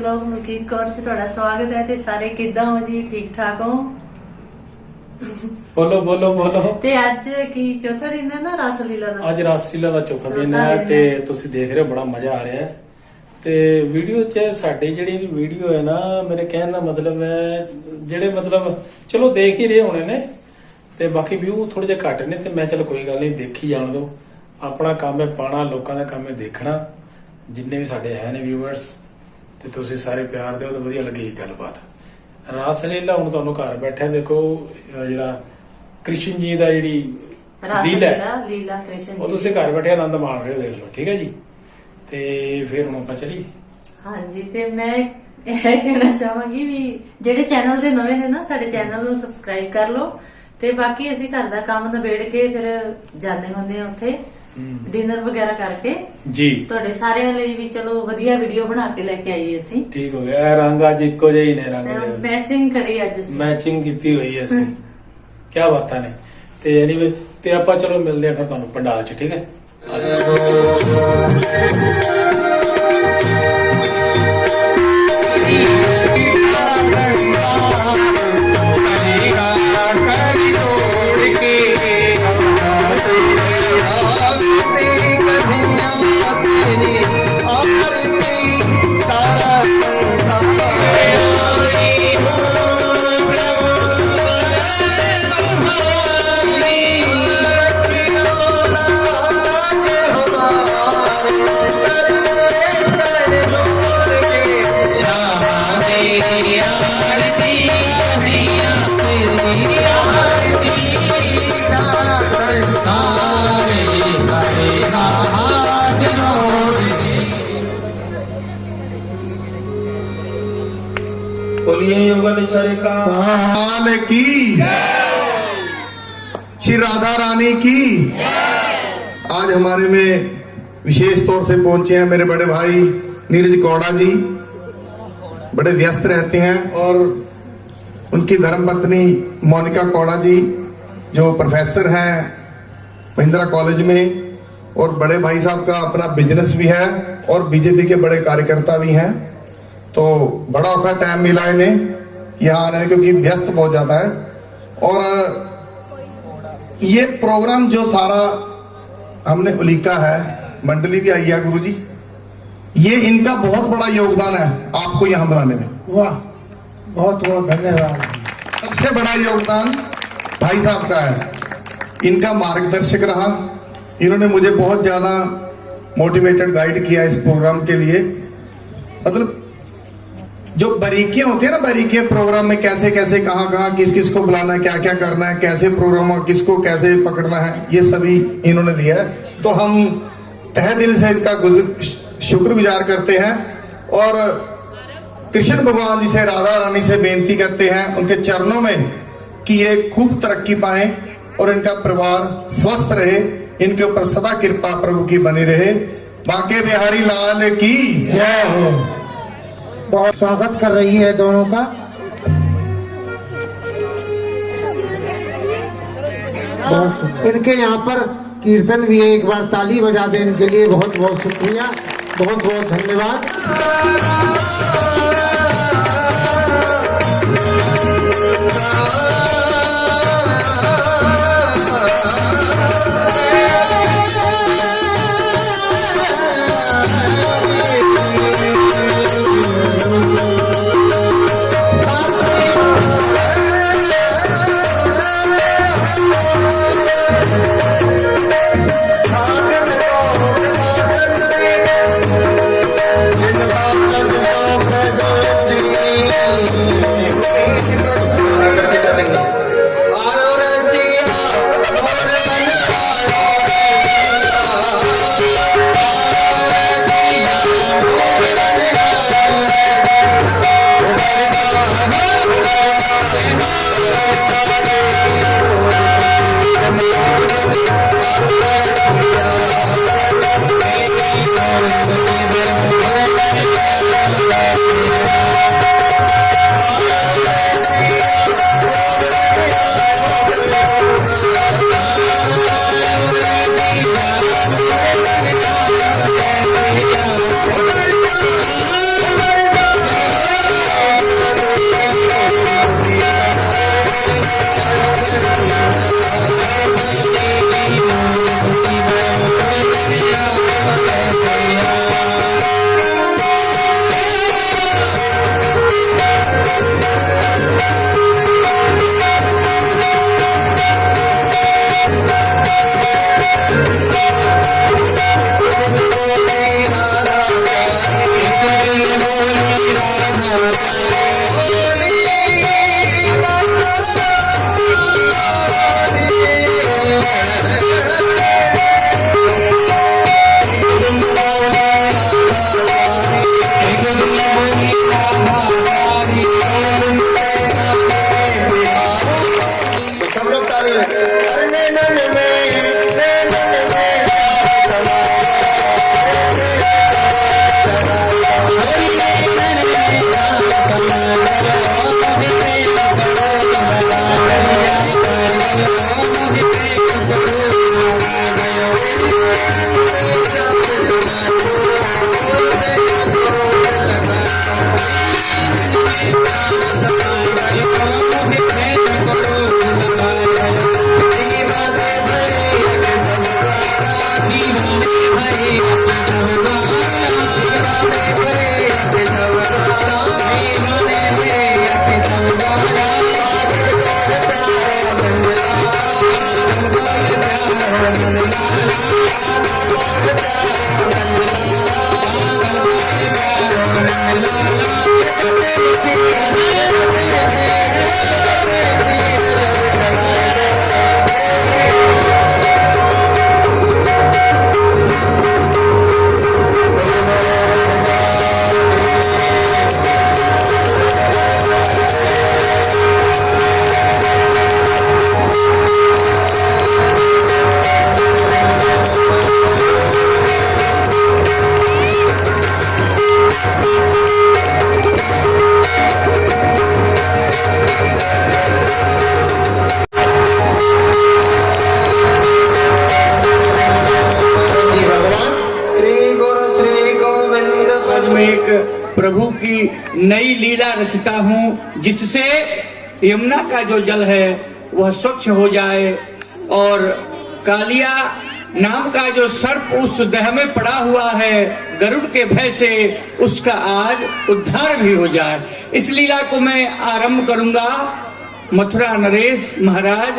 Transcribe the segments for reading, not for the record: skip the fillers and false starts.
Blog Malkit Kaur से ਤੁਹਾਡਾ स्वागत है। ते सारे किदा हो जी, ठीक ठाक हो? बोलो बोलो बोलो। ਤੇ ਅੱਜ ਕੀ ਚੌਥਾ ਦਿਨ ਹੈ ਨਾ ਰਾਸਲੀਲਾ ਦਾ। ਅੱਜ ਰਾਸਲੀਲਾ ਦਾ ਚੌਥਾ ਦਿਨ ਹੈ ਤੇ ਤੁਸੀਂ ਦੇਖ ਰਹੇ ਹੋ ਬੜਾ ਮਜ਼ਾ ਆ ਰਿਹਾ ਹੈ। ਤੇ ਵੀਡੀਓ 'ਚ ਸਾਡੀ ਜਿਹੜੀ ਵੀ ਵੀਡੀਓ ਹੈ ਨਾ, ਮੇਰੇ ਕਹਿਣ ਦਾ ਮਤਲਬ ਹੈ ਜਿਹੜੇ ਮਤਲਬ ਚਲੋ ਦੇਖ ਹੀ ਰਹੇ ਹੋਣੇ ਨੇ ਤੇ ਬਾਕੀ ਵਿਊ ਥੋੜੇ ਜਿਹਾ ਘੱਟ ਨੇ ਤੇ ਮੈਂ ਚਲ ਕੋਈ ਗੱਲ ਨਹੀਂ, ਦੇਖੀ ਜਾਣ ਦਿਓ। ਆਪਣਾ ਕੰਮ ਹੈ ਪਾਣਾ, ਲੋਕਾਂ ਦਾ ਕੰਮ ਹੈ ਦੇਖਣਾ। ਜਿੰਨੇ ਵੀ ਸਾਡੇ ਹੈ ਨੇ ਵਿਊਅਰਸ ਤੇ ਤੁਸੀਂ ਸਾਰੇ ਪਿਆਰ ਦਿਓ ਤਾਂ ਵਧੀਆ ਲੱਗੇਗੀ ਗੱਲਬਾਤ। ਰਾਸਲੀਲਾ ਹੁਣ ਤੁਹਾਨੂੰ ਘਰ ਬੈਠੇ ਦੇਖੋ, ਜਿਹੜਾ ਕ੍ਰਿਸ਼ਨ ਜੀ ਦਾ ਜਿਹੜੀ ਲੀਲਾ ਕ੍ਰਿਸ਼ਨ ਉਹ ਤੁਸੀਂ ਘਰ ਬੈਠੇ ਆਨੰਦ ਮਾਣ ਰਹੇ ਹੋ, ਦੇਖ ਲਓ। ਠੀਕ ਹੈ ਜੀ। ਤੇ ਫਿਰ ਹੁਣ ਆਪਾਂ ਚਲੀਏ। ਹਾਂਜੀ, ਤੇ ਮੈਂ ਇਹ ਕਹਿਣਾ ਚਾਹਾਂਗੀ ਵੀ ਜਿਹੜੇ ਚੈਨਲ ਦੇ ਨਵੇਂ ਨੇ ਨਾ, ਸਾਡੇ ਚੈਨਲ ਨੂੰ ਸਬਸਕ੍ਰਾਈਬ ਕਰ ਲਓ। ਤੇ ਬਾਕੀ ਅਸੀਂ ਘਰ ਦਾ ਕੰਮ ਨਿਬੇੜ ਕੇ ਫਿਰ ਜਾਂਦੇ ਹੁੰਦੇ ਆ ਉੱਥੇ डिनर वगैरह करके जी। ਤੁਹਾਡੇ ਸਾਰਿਆਂ ਲਈ ਵੀ ਚਲੋ ਵਧੀਆ ਵੀਡੀਓ ਬਣਾ ਕੇ ਲੈ ਕੇ ਆਈਏ ਅਸੀਂ। ਠੀਕ ਹੋ ਗਿਆ। ਰੰਗ ਅੱਜ ਇੱਕੋ ਜਿਹੇ ਹੀ ਨੇ, ਰੰਗ ਮੈਚਿੰਗ ਕਰੀ ਅੱਜ ਅਸੀਂ, ਮੈਚਿੰਗ ਕੀਤੀ ਹੋਈ ਹੈ ਅਸੀਂ। ਕੀ ਬਾਤਾਂ ਨੇ। ਤੇ ਐਨੀਵੇ ਤੇ ਆਪਾਂ ਚਲੋ ਮਿਲਦੇ ਆ ਫਿਰ ਤੁਹਾਨੂੰ ਪੰਡਾਲ 'ਚ। ਠੀਕ ਹੈ। बोलिए युगल सरकार की, श्री राधा रानी की। आज हमारे में विशेष तौर से पहुंचे हैं मेरे बड़े भाई नीरज कौड़ा जी। बड़े व्यस्त रहते हैं और उनकी धर्मपत्नी मोनिका कौड़ा जी जो प्रोफेसर हैं महिंद्रा कॉलेज में, और बड़े भाई साहब का अपना बिजनेस भी है और बीजेपी के बड़े कार्यकर्ता भी हैं। तो बड़ा औखा टाइम मिला इन्हें यहाँ आने, क्योंकि व्यस्त बहुत ज्यादा है। और ये प्रोग्राम जो सारा हमने उलीका है, मंडली भी आई है गुरु जी, ये इनका बहुत बड़ा योगदान है आपको यहाँ बुलाने में। वाह, बहुत बहुत धन्यवाद। सबसे बड़ा योगदान भाई साहब का है। इनका मार्गदर्शक रहा, इन्होंने मुझे बहुत ज्यादा मोटिवेटेड गाइड किया इस प्रोग्राम के लिए। मतलब जो बारीकियां होती है ना, बारीकियां प्रोग्राम में कैसे कैसे कहां कहां किस किस को बुलाना है, क्या क्या करना है, कैसे प्रोग्राम किसको कैसे पकड़ना है, ये सभी इन्होंने दिया है। तो हम तहे दिल से इनका शुक्रगुजार करते हैं और कृष्ण भगवान जी से, राधा रानी से बेनती करते हैं उनके चरणों में कि ये खूब तरक्की पाए और इनका परिवार स्वस्थ रहे, इनके ऊपर सदा कृपा प्रभु की बनी रहे। बांके बिहारी लाल की जय हो। बहुत स्वागत कर रही है दोनों का। इनके यहाँ पर कीर्तन भी है, एक बार ताली बजा दें इनके लिए। बहुत बहुत शुक्रिया, बहुत बहुत धन्यवाद। जिन प्रभु की नई लीला रचता हूँ, जिससे यमुना का जो जल है वह स्वच्छ हो जाए और कालिया नाम का जो सर्प उस दह में पड़ा हुआ है गरुड़ के भय से, उसका आज उद्धार भी हो जाए। इस लीला को मैं आरंभ करूंगा मथुरा नरेश महाराज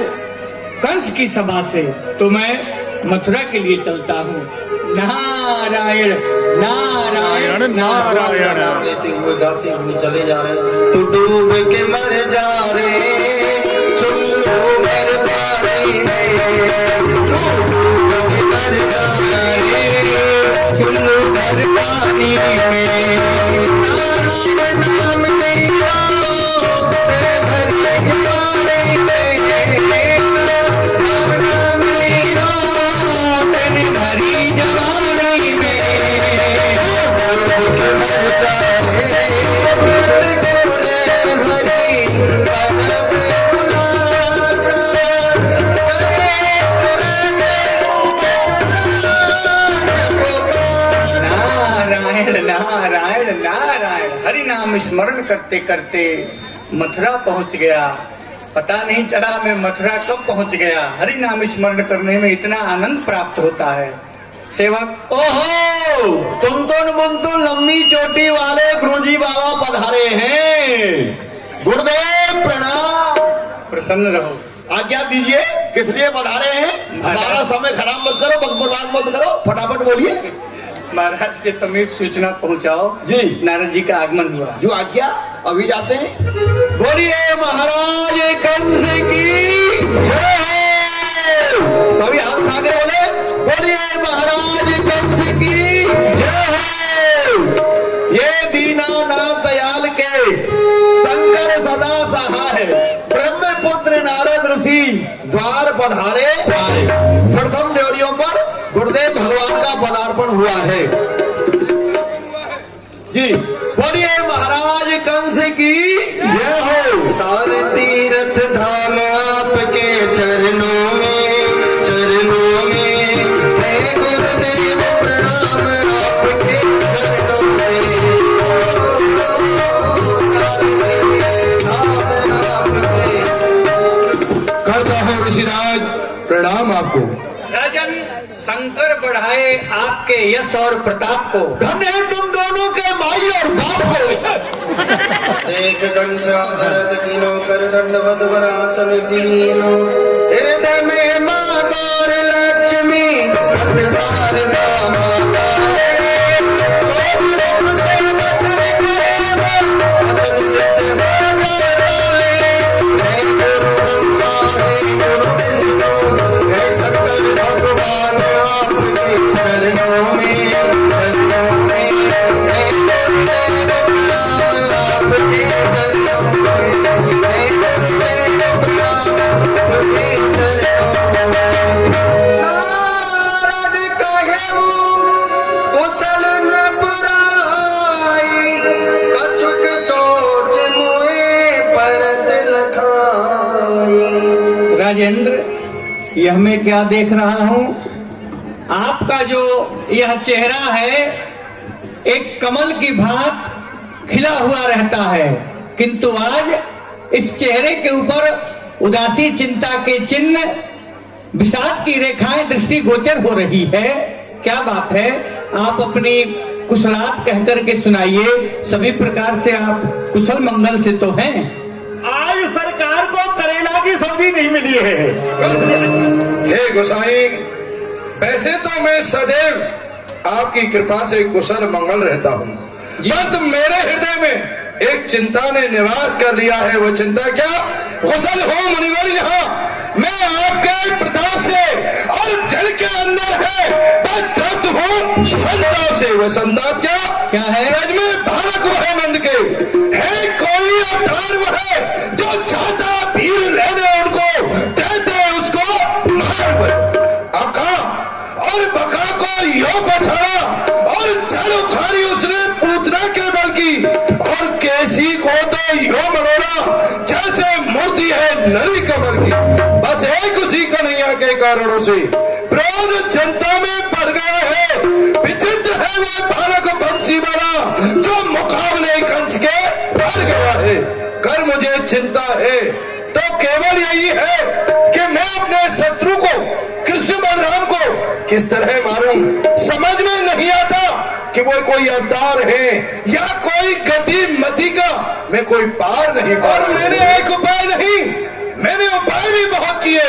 कंस की सभा से। तो मैं मथुरा के लिए चलता हूँ। नारायण नारायण नारायण लेते हुए गाते हुए चले जा रहे। तू डूब के मर जा रे, सुन लो मेरे पानी में, डूब के मर जा रे, सुन लो मेरे पानी में। नाम नहीं लो तेरे भरे जवानी में, नाम नहीं लो तेरी भरी जवानी में। नारायण नारायण हरि नाम स्मरण करते करते मथुरा पहुंच गया। पता नहीं चला मैं मथुरा कब पहुंच गया। हरि नाम स्मरण करने में इतना आनंद प्राप्त होता है। सेवक ओहो, तुम तो लंबी चोटी वाले गुरुजी बाबा पधारे हैं। गुरुदेव प्रणाम। प्रसन्न रहो। आज्ञा दीजिए, किस लिए पधारे हैं? हमारा समय खराब मत करो, बर्बाद मत करो, फटाफट बोलिए। महाराज के समीप सूचना पहुंचाओ जी, नारद जी का आगमन हुआ। जो आज्ञा, अभी जाते हैं। बोलिए महाराज कंस की जय। सभी हाथ उठा के बोले, बोलिए महाराज कंस की जय। ये दीनानाथ दयाल के शंकर सदा सहाय ब्रह्मपुत्र नारद ऋषि द्वार पधारे आए। प्रथम ड्योरियों पर गुरुदेव भगवान का पदार्पण हुआ है। जी बोलिए महाराज कंस की जय हो। सारे तीर्थ धाम आपके चरणों में, चरणों में है गुरुदेव प्रणाम आपके चरणों में। करता हूँ ऋषिराज प्रणाम आपको। राजन शंकर बढ़ाए आपके यश और प्रताप को। धन्य है तुम दोनों के माई और बाप को। एक कंस आदरत कीनो कर दंडवत वरासन दीनो, हृदय में मां गौर लक्ष्मी शारदा माता है। सोमरूप से वचन करे, वचन सिद्ध हो जाए। है गुरु ब्रह्मा है गुरु विष्णु है सकल भगवान आपके चरणों में, चरणों में है गुरुदेव प्रणाम आपके चरणों में, है गुरुदेव प्रणाम आपके राजेंद्र, यह मैं क्या देख रहा हूँ? आपका जो यह चेहरा है एक कमल की भांति खिला हुआ रहता है, किंतु आज इस चेहरे के ऊपर उदासी चिंता के चिन्ह, विषाद की रेखाएं दृष्टिगोचर हो रही है। क्या बात है? आप अपनी कुशलात कहकर के सुनाइए। सभी प्रकार से आप कुशल मंगल से तो हैं। आज सरकार को करेला की सब्जी नहीं मिली है। हे गोसाई, वैसे तो मैं सदैव आपकी कृपा से कुशल मंगल रहता हूँ, परंतु मेरे हृदय में एक चिंता ने निवास कर लिया है। वो चिंता क्या? कुशल हो मुनिवर यहाँ, मैं आपके प्रताप से और दिल के अंदर है बस तृप्त हूँ संताप से। वो संताप क्या है? ब्रज में बालक वह नंद के है, कोई अवतार वह जो चाहता भीड़ लेने उनको देते उसको मार अका और बका को यो पछाड़ा और जड़ उखाड़ी उसने पूतना के बल की, और केसी को तो यो मरोड़ा जैसे मूर्ति है नरी कमर की। बस एक उसी कन्हैया के कारणों से क्रोध जनता में बढ़ गया है। विचित्र है वह बालक बंसी वाला जो मुकाबले कंस के बढ़ गया है। कर मुझे चिंता है तो केवल यही है कि मैं अपने शत्रु को कृष्ण बलराम को किस तरह मारूं। समझ में नहीं आता कि वो कोई अवतार है या कोई गति मति का मैं कोई पार नहीं पा रहा। मैंने एक उपाय नहीं, मैंने उपाय भी बहुत किए,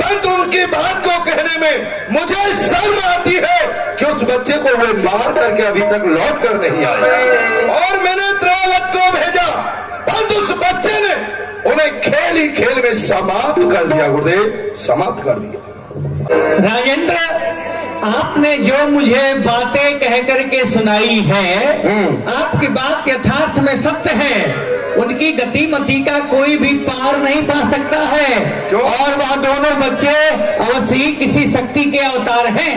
परंतु उनकी बात को कहने में मुझे शर्म आती है कि उस बच्चे को वे मार करके अभी तक लौट कर नहीं आए। और मैंने त्रावत को भेजा, परंतु उस बच्चे ने उन्हें खेल ही खेल में समाप्त कर दिया। गुरुदेव, समाप्त कर दिया। राजेंद्र, आपने जो मुझे बातें कह करके सुनाई है, आपकी बात यथार्थ में सत्य है। उनकी गतिमति का कोई भी पार नहीं पा सकता है। और वह दोनों बच्चे अवश्य ही किसी शक्ति के अवतार हैं।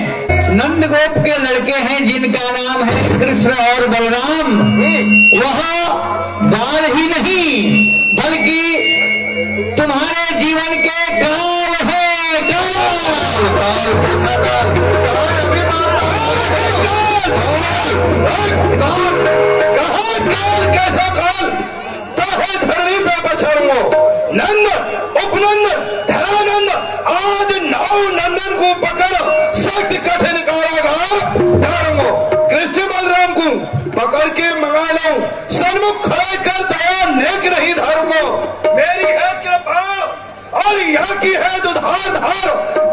नंद गोप के लड़के हैं जिनका नाम है कृष्ण और बलराम। वह बाल ही नहीं बल्कि तुम्हारे जीवन के काल है। कैसा काल? ताहे धरणी पे पछाड़ूंगो। नंद, उपनंद, धरानंद आदि 9 नंदन को पकड़ सख्त कठिन कारागार डालूंगो। कृष्ण बलराम को पकड़ के मंगा लाऊं, सन्मुख खड़ा कर दया नेक नहीं धारूंगो। मेरी है कृपा और यहाँ की है दुधार धार,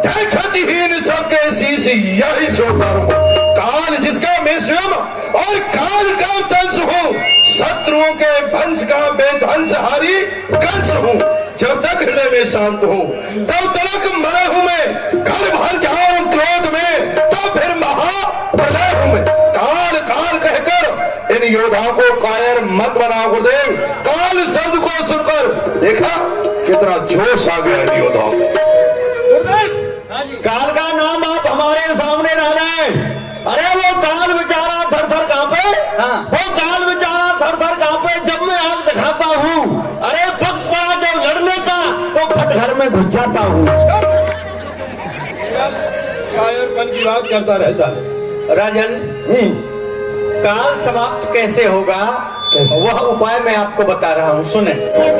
देखतीहीन सबके शीश यही सोतारूंगा। काल जिसका मैं स्वयं और काल का दंश हूँ, शत्रुओं के वंश का बेध्वंसहारी कंस हूँ। जब तक हृदय में शांत हूँ तब तक मरा हूँ मैं। घर भर जाऊं क्रोध में तो फिर महाप्रलय हूँ मैं। काल काल कहकर इन योद्धाओं को कायर मत बनाओ गुरुदेव। काल शब्द को सुनकर देखा कितना जोश आ गया इन योद्धाओं में। काल का नाम आप हमारे सामने ना लें। अरे वो काल बेचारा थर थर कांपे। वो काल बेचारा थर थर कांपे जब मैं आग दिखाता हूँ। अरे वक्त पड़ा जब लड़ने का तो फट घर में घुस जाता हूँ। शायरपन की बात करता रहता है। राजन, काल समाप्त कैसे होगा वह उपाय मैं आपको बता रहा हूँ। सुने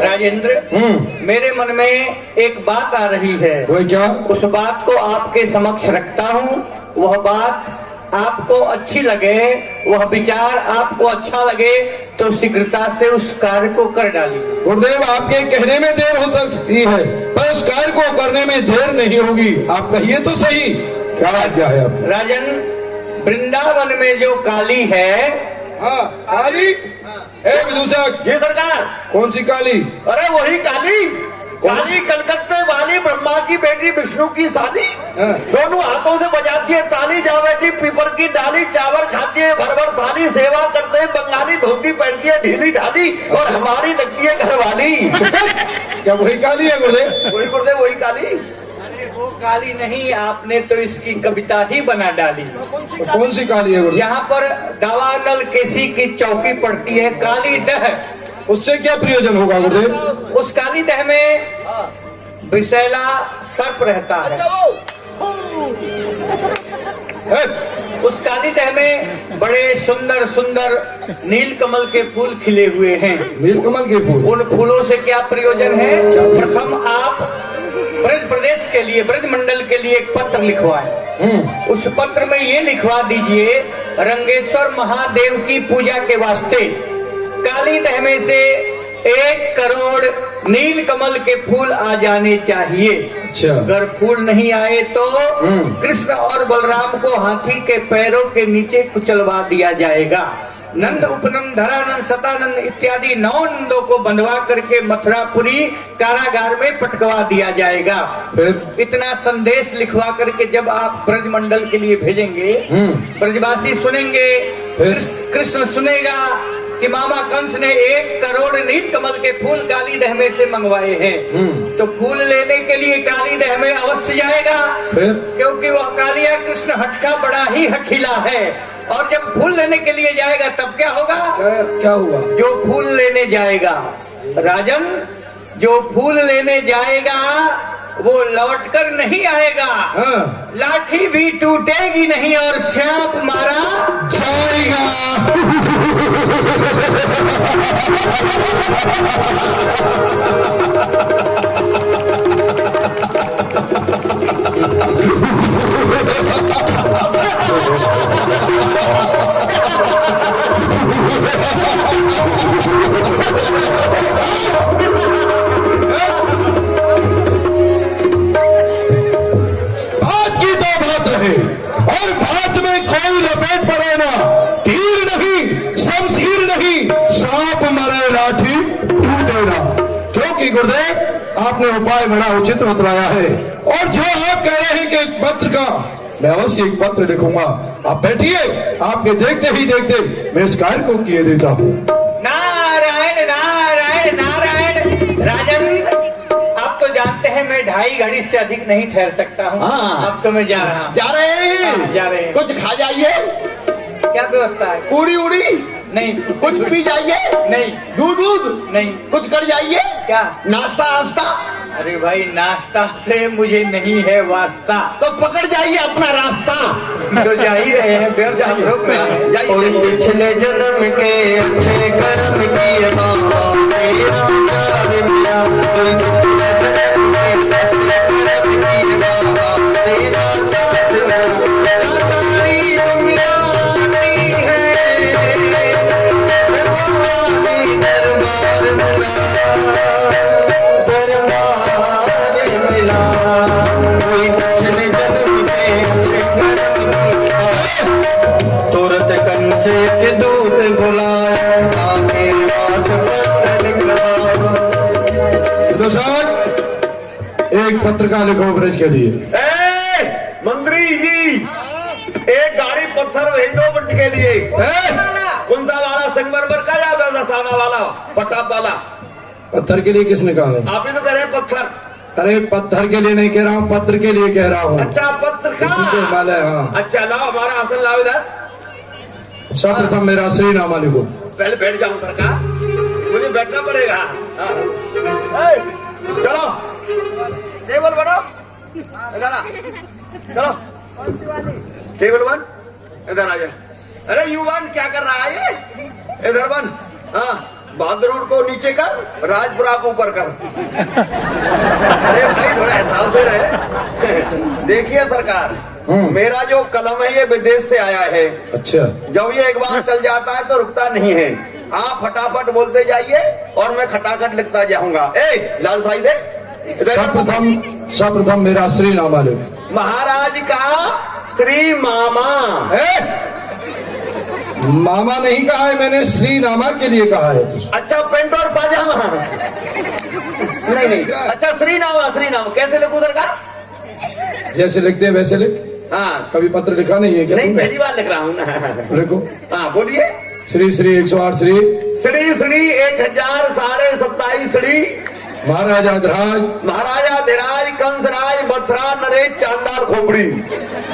राजेंद्र, मेरे मन में एक बात आ रही है। वो क्या? उस बात को आपके समक्ष रखता हूँ। वह बात आपको अच्छी लगे, वह विचार आपको अच्छा लगे तो शीघ्रता से उस कार्य को कर डालिए। गुरुदेव, आपके कहने में देर हो सकती है पर उस कार्य को करने में देर नहीं होगी। आप कहिए तो सही, क्या आज्ञा है आप? राजन, वृंदावन में जो काली है, हाँ काली है विदूषक। ये सरकार, कौन सी काली? अरे वही काली, काली कलकत्ते वाली ब्रह्मा की बेटी विष्णु की साली। दोनों हाथों से बजाती है ताली, जा बैठी पीपर की डाली, चावल खाती है भर भर थाली, सेवा करते हैं बंगाली, धोती पहनती है ढीली ढाली और हमारी लगती है घरवाली। क्या वही काली है गुरुदेव? वही गुरुदेव, वही काली। वो काली नहीं, आपने तो इसकी कविता ही बना डाली। तो कौन सी काली है गुरुदेव? यहाँ पर दावानल केसी की चौकी पड़ती है काली दह। उससे क्या प्रयोजन होगा गुरुदेव? उस काली दह में विषैला सर्प रहता है। उस काली तह में बड़े सुंदर सुंदर नीलकमल के फूल खिले हुए हैं। नीलकमल के फूल, उन फूलों से क्या प्रयोजन है? प्रथम आप ब्रज प्रदेश के लिए, ब्रज मंडल के लिए एक पत्र लिखवाएं। उस पत्र में ये लिखवा दीजिए, रंगेश्वर महादेव की पूजा के वास्ते काली तह में से 1 करोड़ नीलकमल के फूल आ जाने चाहिए। अच्छा। अगर फूल नहीं आए तो कृष्ण और बलराम को हाथी के पैरों के नीचे कुचलवा दिया जाएगा। नंद, उपनंद, धरानंद, सतानंद इत्यादि 9 नंदों को बंधवा करके मथुरापुरी कारागार में पटकवा दिया जाएगा। फिर इतना संदेश लिखवा करके जब आप ब्रज मंडल के लिए भेजेंगे, ब्रजवासी सुनेंगे, कृष्ण सुनेगा कि मामा कंस ने 1 करोड़ नीलकमल के फूल काली दह में से मंगवाए हैं। तो फूल लेने के लिए काली दह में अवश्य जाएगा, क्योंकि वह कालिया कृष्ण हठका बड़ा ही हठीला है। और जब फूल लेने के लिए जाएगा तब क्या होगा? क्या हुआ? जो फूल लेने जाएगा राजन, जो फूल लेने जाएगा वो लौटकर नहीं आएगा। हाँ। लाठी भी टूटेगी नहीं और सांप मारा जाएगा। बात की तो बात रहे, और बात में कोई लपेट पड़े ना, तीर नहीं, शमशीर नहीं, सांप मरे लाठी टूटे ना। क्योंकि गुरुदेव आपने उपाय बड़ा उचित बतलाया है। और जो आप कह रहे हैं कि एक पत्र का, मैं अवश्य एक पत्र लिखूंगा। आप बैठिए, आपके देखते ही देखते मैं इस कार्य को किए देता हूँ। नारायण नारायण नारायण। राजन, आप तो जानते हैं मैं 2.5 घड़ी से अधिक नहीं ठहर सकता हूँ। हाँ। अब तो मैं जा रहा हूँ। जा रहे हैं? हाँ, जा रहे हैं। कुछ खा जाइए। क्या व्यवस्था है? पूरी उड़ी नहीं। कुछ पी जाइए। नहीं। दूध नहीं। कुछ कर जाइए। क्या? नाश्ता आस्ता। अरे भाई, नाश्ता से मुझे नहीं है वास्ता। तो पकड़ जाइए अपना रास्ता। तो जा ही रहे हैं, फिर हम रोक रहे हैं। जाइए। पिछले जन्म के अच्छे कर्म किए बाबा तेरा प्यार मिला। कोई पिछले जन्म के अच्छे कर्म किए बाबा तेरा साथ मिला। सारी दुनिया आती है वाली दरबार मिला, दरबार मिला। कोई पिछले जन्म के अच्छे कर्म किए तुरंत कंसे के दूत बुलाए, आगे बात पत्र लिखवाओ। दर्शक, एक पत्रिका लिखो ब्रज के लिए। मंत्री जी, एक गाड़ी पत्थर भेज दो ब्रज के लिए। कौन सा वाला? संगमरमर का या सादा वाला, पटाप वाला? पत्थर के लिए किसने कहा है? आप ही तो कह रहे हैं पत्थर। अरे पत्थर के लिए नहीं कह रहा हूँ, पत्र के लिए कह रहा हूँ। अच्छा, पत्र का। उसी के माल है, हाँ। अच्छा, लाओ हमारा आसन लाओ इधर। सर्वप्रथम मेरा श्री नामा लिखो। पहले बैठ जाऊं सरकार, मुझे बैठना पड़ेगा। हाँ। चलो टेबल बनाओ, इधर आ। चलो टेबल बन, इधर आ जा। अरे युवान क्या कर रहा है ये? इधर बन। हाँ, बहादुर को नीचे कर, राजपुरा को ऊपर कर। अरे भाई थोड़ा हिसाब से रहे। देखिए सरकार, मेरा जो कलम है ये विदेश से आया है। अच्छा। जब ये एक बार चल जाता है तो रुकता नहीं है। आप फटाफट बोलते जाइए और मैं खटाखट लिखता जाऊंगा। लाल साई दे। सर्वप्रथम मेरा श्री नामा लिखो। महाराज का श्री मामा। मामा नहीं कहा है मैंने, श्री नामा के लिए कहा है। अच्छा, पेंट और पाजामा। नहीं। अच्छा, श्री नामा कैसे लिखूं सरकार? जैसे लिखते हैं वैसे लिख। हाँ। कभी पत्र लिखा नहीं है क्या? नहीं, पहली बार लिख रहा हूँ ना। लिखो। हाँ, बोलिए। श्री श्री 108 श्री 1027 श्री महाराजा ध्राज कंसराज बथरा नरेश चांदार खोपड़ी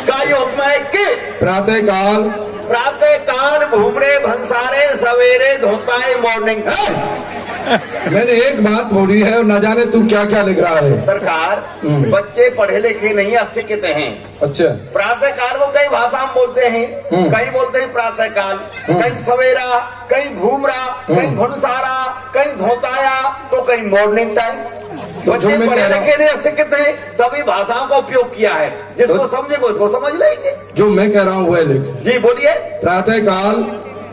का ये हुक्म है कि प्रातः काल घूमरे भंसारे सवेरे धोताए मॉर्निंग। मैंने एक बात बोली है और न जाने तू क्या क्या लिख रहा है। सरकार, बच्चे पढ़े लिखे नहीं अशिक्षित हैं। अच्छा, प्रातः काल को कई भाषा में बोलते हैं, कई बोलते हैं प्रातः काल, कहीं सवेरा, कहीं घूमरा, कहीं भुनसारा, कहीं धोताया, तो कहीं मॉर्निंग टाइम। बच्चे मैं पढ़े कह रहा हूं- लिखे नहीं अशिक्षित हैं, सभी भाषाओं का उपयोग किया है। जिसको समझे वो उसको समझ लेंगे। जो मैं कह रहा हूँ वह लिख। जी बोलिए। प्रातः काल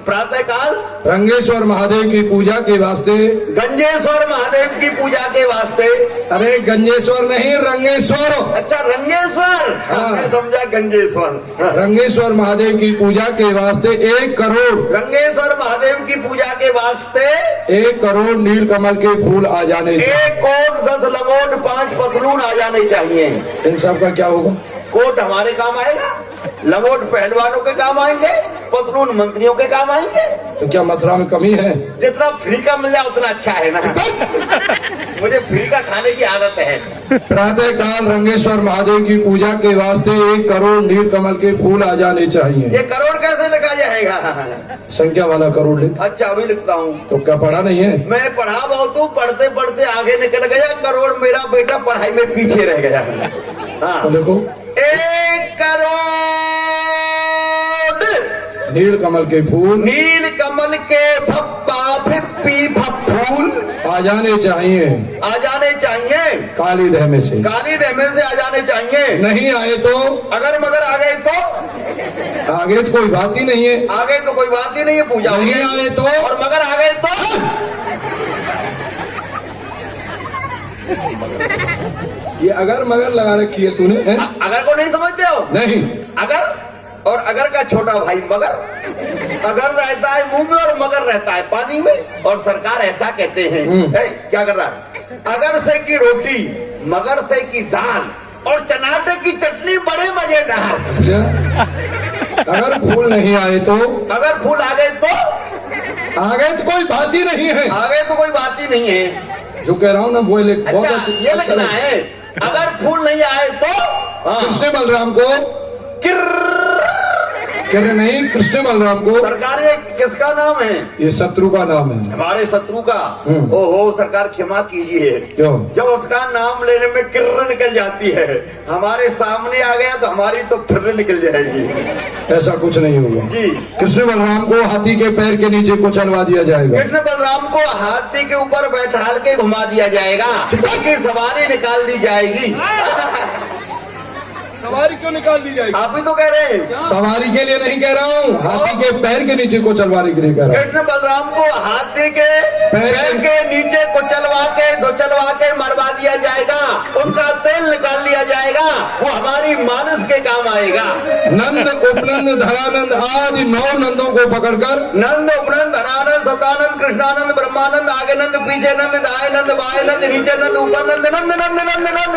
प्रातः काल रंगेश्वर महादेव की पूजा के वास्ते। गंजेश्वर महादेव की पूजा के वास्ते। अरे गंजेश्वर नहीं, रंगेश्वर। अच्छा रंगेश्वर, हाँ। मैं समझा गंजेश्वर। रंगेश्वर महादेव की पूजा के वास्ते 1 करोड़, रंगेश्वर महादेव की पूजा के वास्ते 1 करोड़ नीलकमल के फूल आ जाने चाहिए। 1 कोट 10 लंगोट 5 पतलून आ जाने चाहिए। इन सब का क्या होगा? कोट हमारे काम आएगा, लंगोट पहलवानों के काम आएंगे, पतलून मंत्रियों के काम आएंगे। तो क्या मथुरा में कमी है? जितना फ्री का मिल जाए उतना अच्छा है ना। मुझे फ्री का खाने की आदत है। प्रातः काल रंगेश्वर महादेव की पूजा के वास्ते 1 करोड़ नीलकमल के फूल आ जाने चाहिए। ये करोड़ कैसे लिखा जाएगा? संख्या वाला करोड़ लिख। अच्छा अभी लिखता हूँ। तो क्या पढ़ा नहीं है? मैं पढ़ा बहुत हूँ, पढ़ते पढ़ते आगे निकल गया करोड़। मेरा बेटा पढ़ाई में पीछे रह गया। हाँ, तो देखो 1 करोड़ नीलकमल के फूल नील कमल के फप्पा फिप्पी फूल आ जाने चाहिए आ जाने चाहिए। काली दह में से। काली डैमे से आ जाने चाहिए। नहीं आए तो अगर मगर आ गए तो आगे तो कोई बात ही नहीं है। आगे तो कोई बात ही नहीं है, पूजा नहीं होगी। आए तो और मगर आ गए तो ये अगर मगर लगा रखी है तूने है? अगर को नहीं समझते हो? नहीं, अगर और अगर का छोटा भाई मगर। अगर रहता है मुंह में और मगर रहता है पानी में। और सरकार ऐसा कहते हैं, क्या कर रहा है? अगर से की रोटी, मगर से की दाल और चनाटे की चटनी बड़े मजेदार। अच्छा, अगर फूल नहीं आए तो अगर फूल आ गए तो आगे तो कोई बात ही नहीं है। आगे तो कोई बात ही नहीं है। जो कह रहा हूँ ना वो लिख। बहुत अच्छा ये लिखना है, अगर फूल नहीं आए तो कृष्ण बलराम को कह रहे नहीं, कृष्ण बलराम को। सरकार ये किसका नाम है? ये शत्रु का नाम है। हमारे शत्रु का। ओहो सरकार क्षमा कीजिए। क्यों? जब उसका नाम लेने में किर्र निकल जाती है, हमारे सामने आ गया तो हमारी तो फिर निकल जाएगी। ऐसा कुछ नहीं होगा जी। कृष्ण बलराम को हाथी के पैर के नीचे को चलवा दिया जाएगा। कृष्ण बलराम को हाथी के ऊपर बैठाल के घुमा दिया जाएगा, उनकी सवारी निकाल दी जाएगी। सवारी क्यों निकाल दी जाएगी? आप ही तो कह रहे हैं। सवारी के लिए नहीं कह रहा हूँ, हाथी के पैर के नीचे को चलवाने के लिए कह रहा हूँ। कृष्ण बलराम को हाथी के पैर के नीचे को चलवा के मरवा दिया जाएगा, उनका तेल निकाल लिया जाएगा, वो हमारी मानस के काम आएगा। नंद उपनंद धरानंद आदि 9 नंदों को पकड़कर नंद उपनंद धनानंद सतानंद कृष्णानंद ब्रह्मानंद आगे नंद पीछे नंद दाएं नंद बाएं नंद नीचे नंद ऊपर नंद नंद नंद नंद नंद।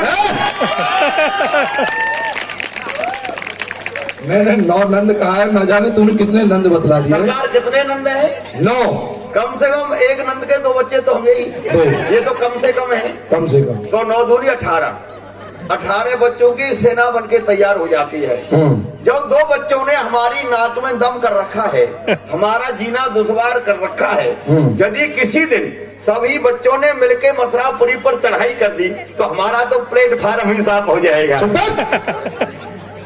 मैंने 9 नंद कहा है, न जाने तूने कितने नंद बतला दिए। सरकार कितने नंद है? 9। कम से कम एक नंद के 2 बच्चे तो होंगे ही। ये तो कम से कम है। कम से कम तो 9 दूनी 18 बच्चों की सेना बनके तैयार हो जाती है। जब 2 बच्चों ने हमारी नाक में दम कर रखा है, हमारा जीना दुश्वार कर रखा है, यदि किसी दिन सभी बच्चों ने मिलके मथुरापुरी पर चढ़ाई कर दी तो हमारा तो प्लेटफार्म ही साफ हो जाएगा।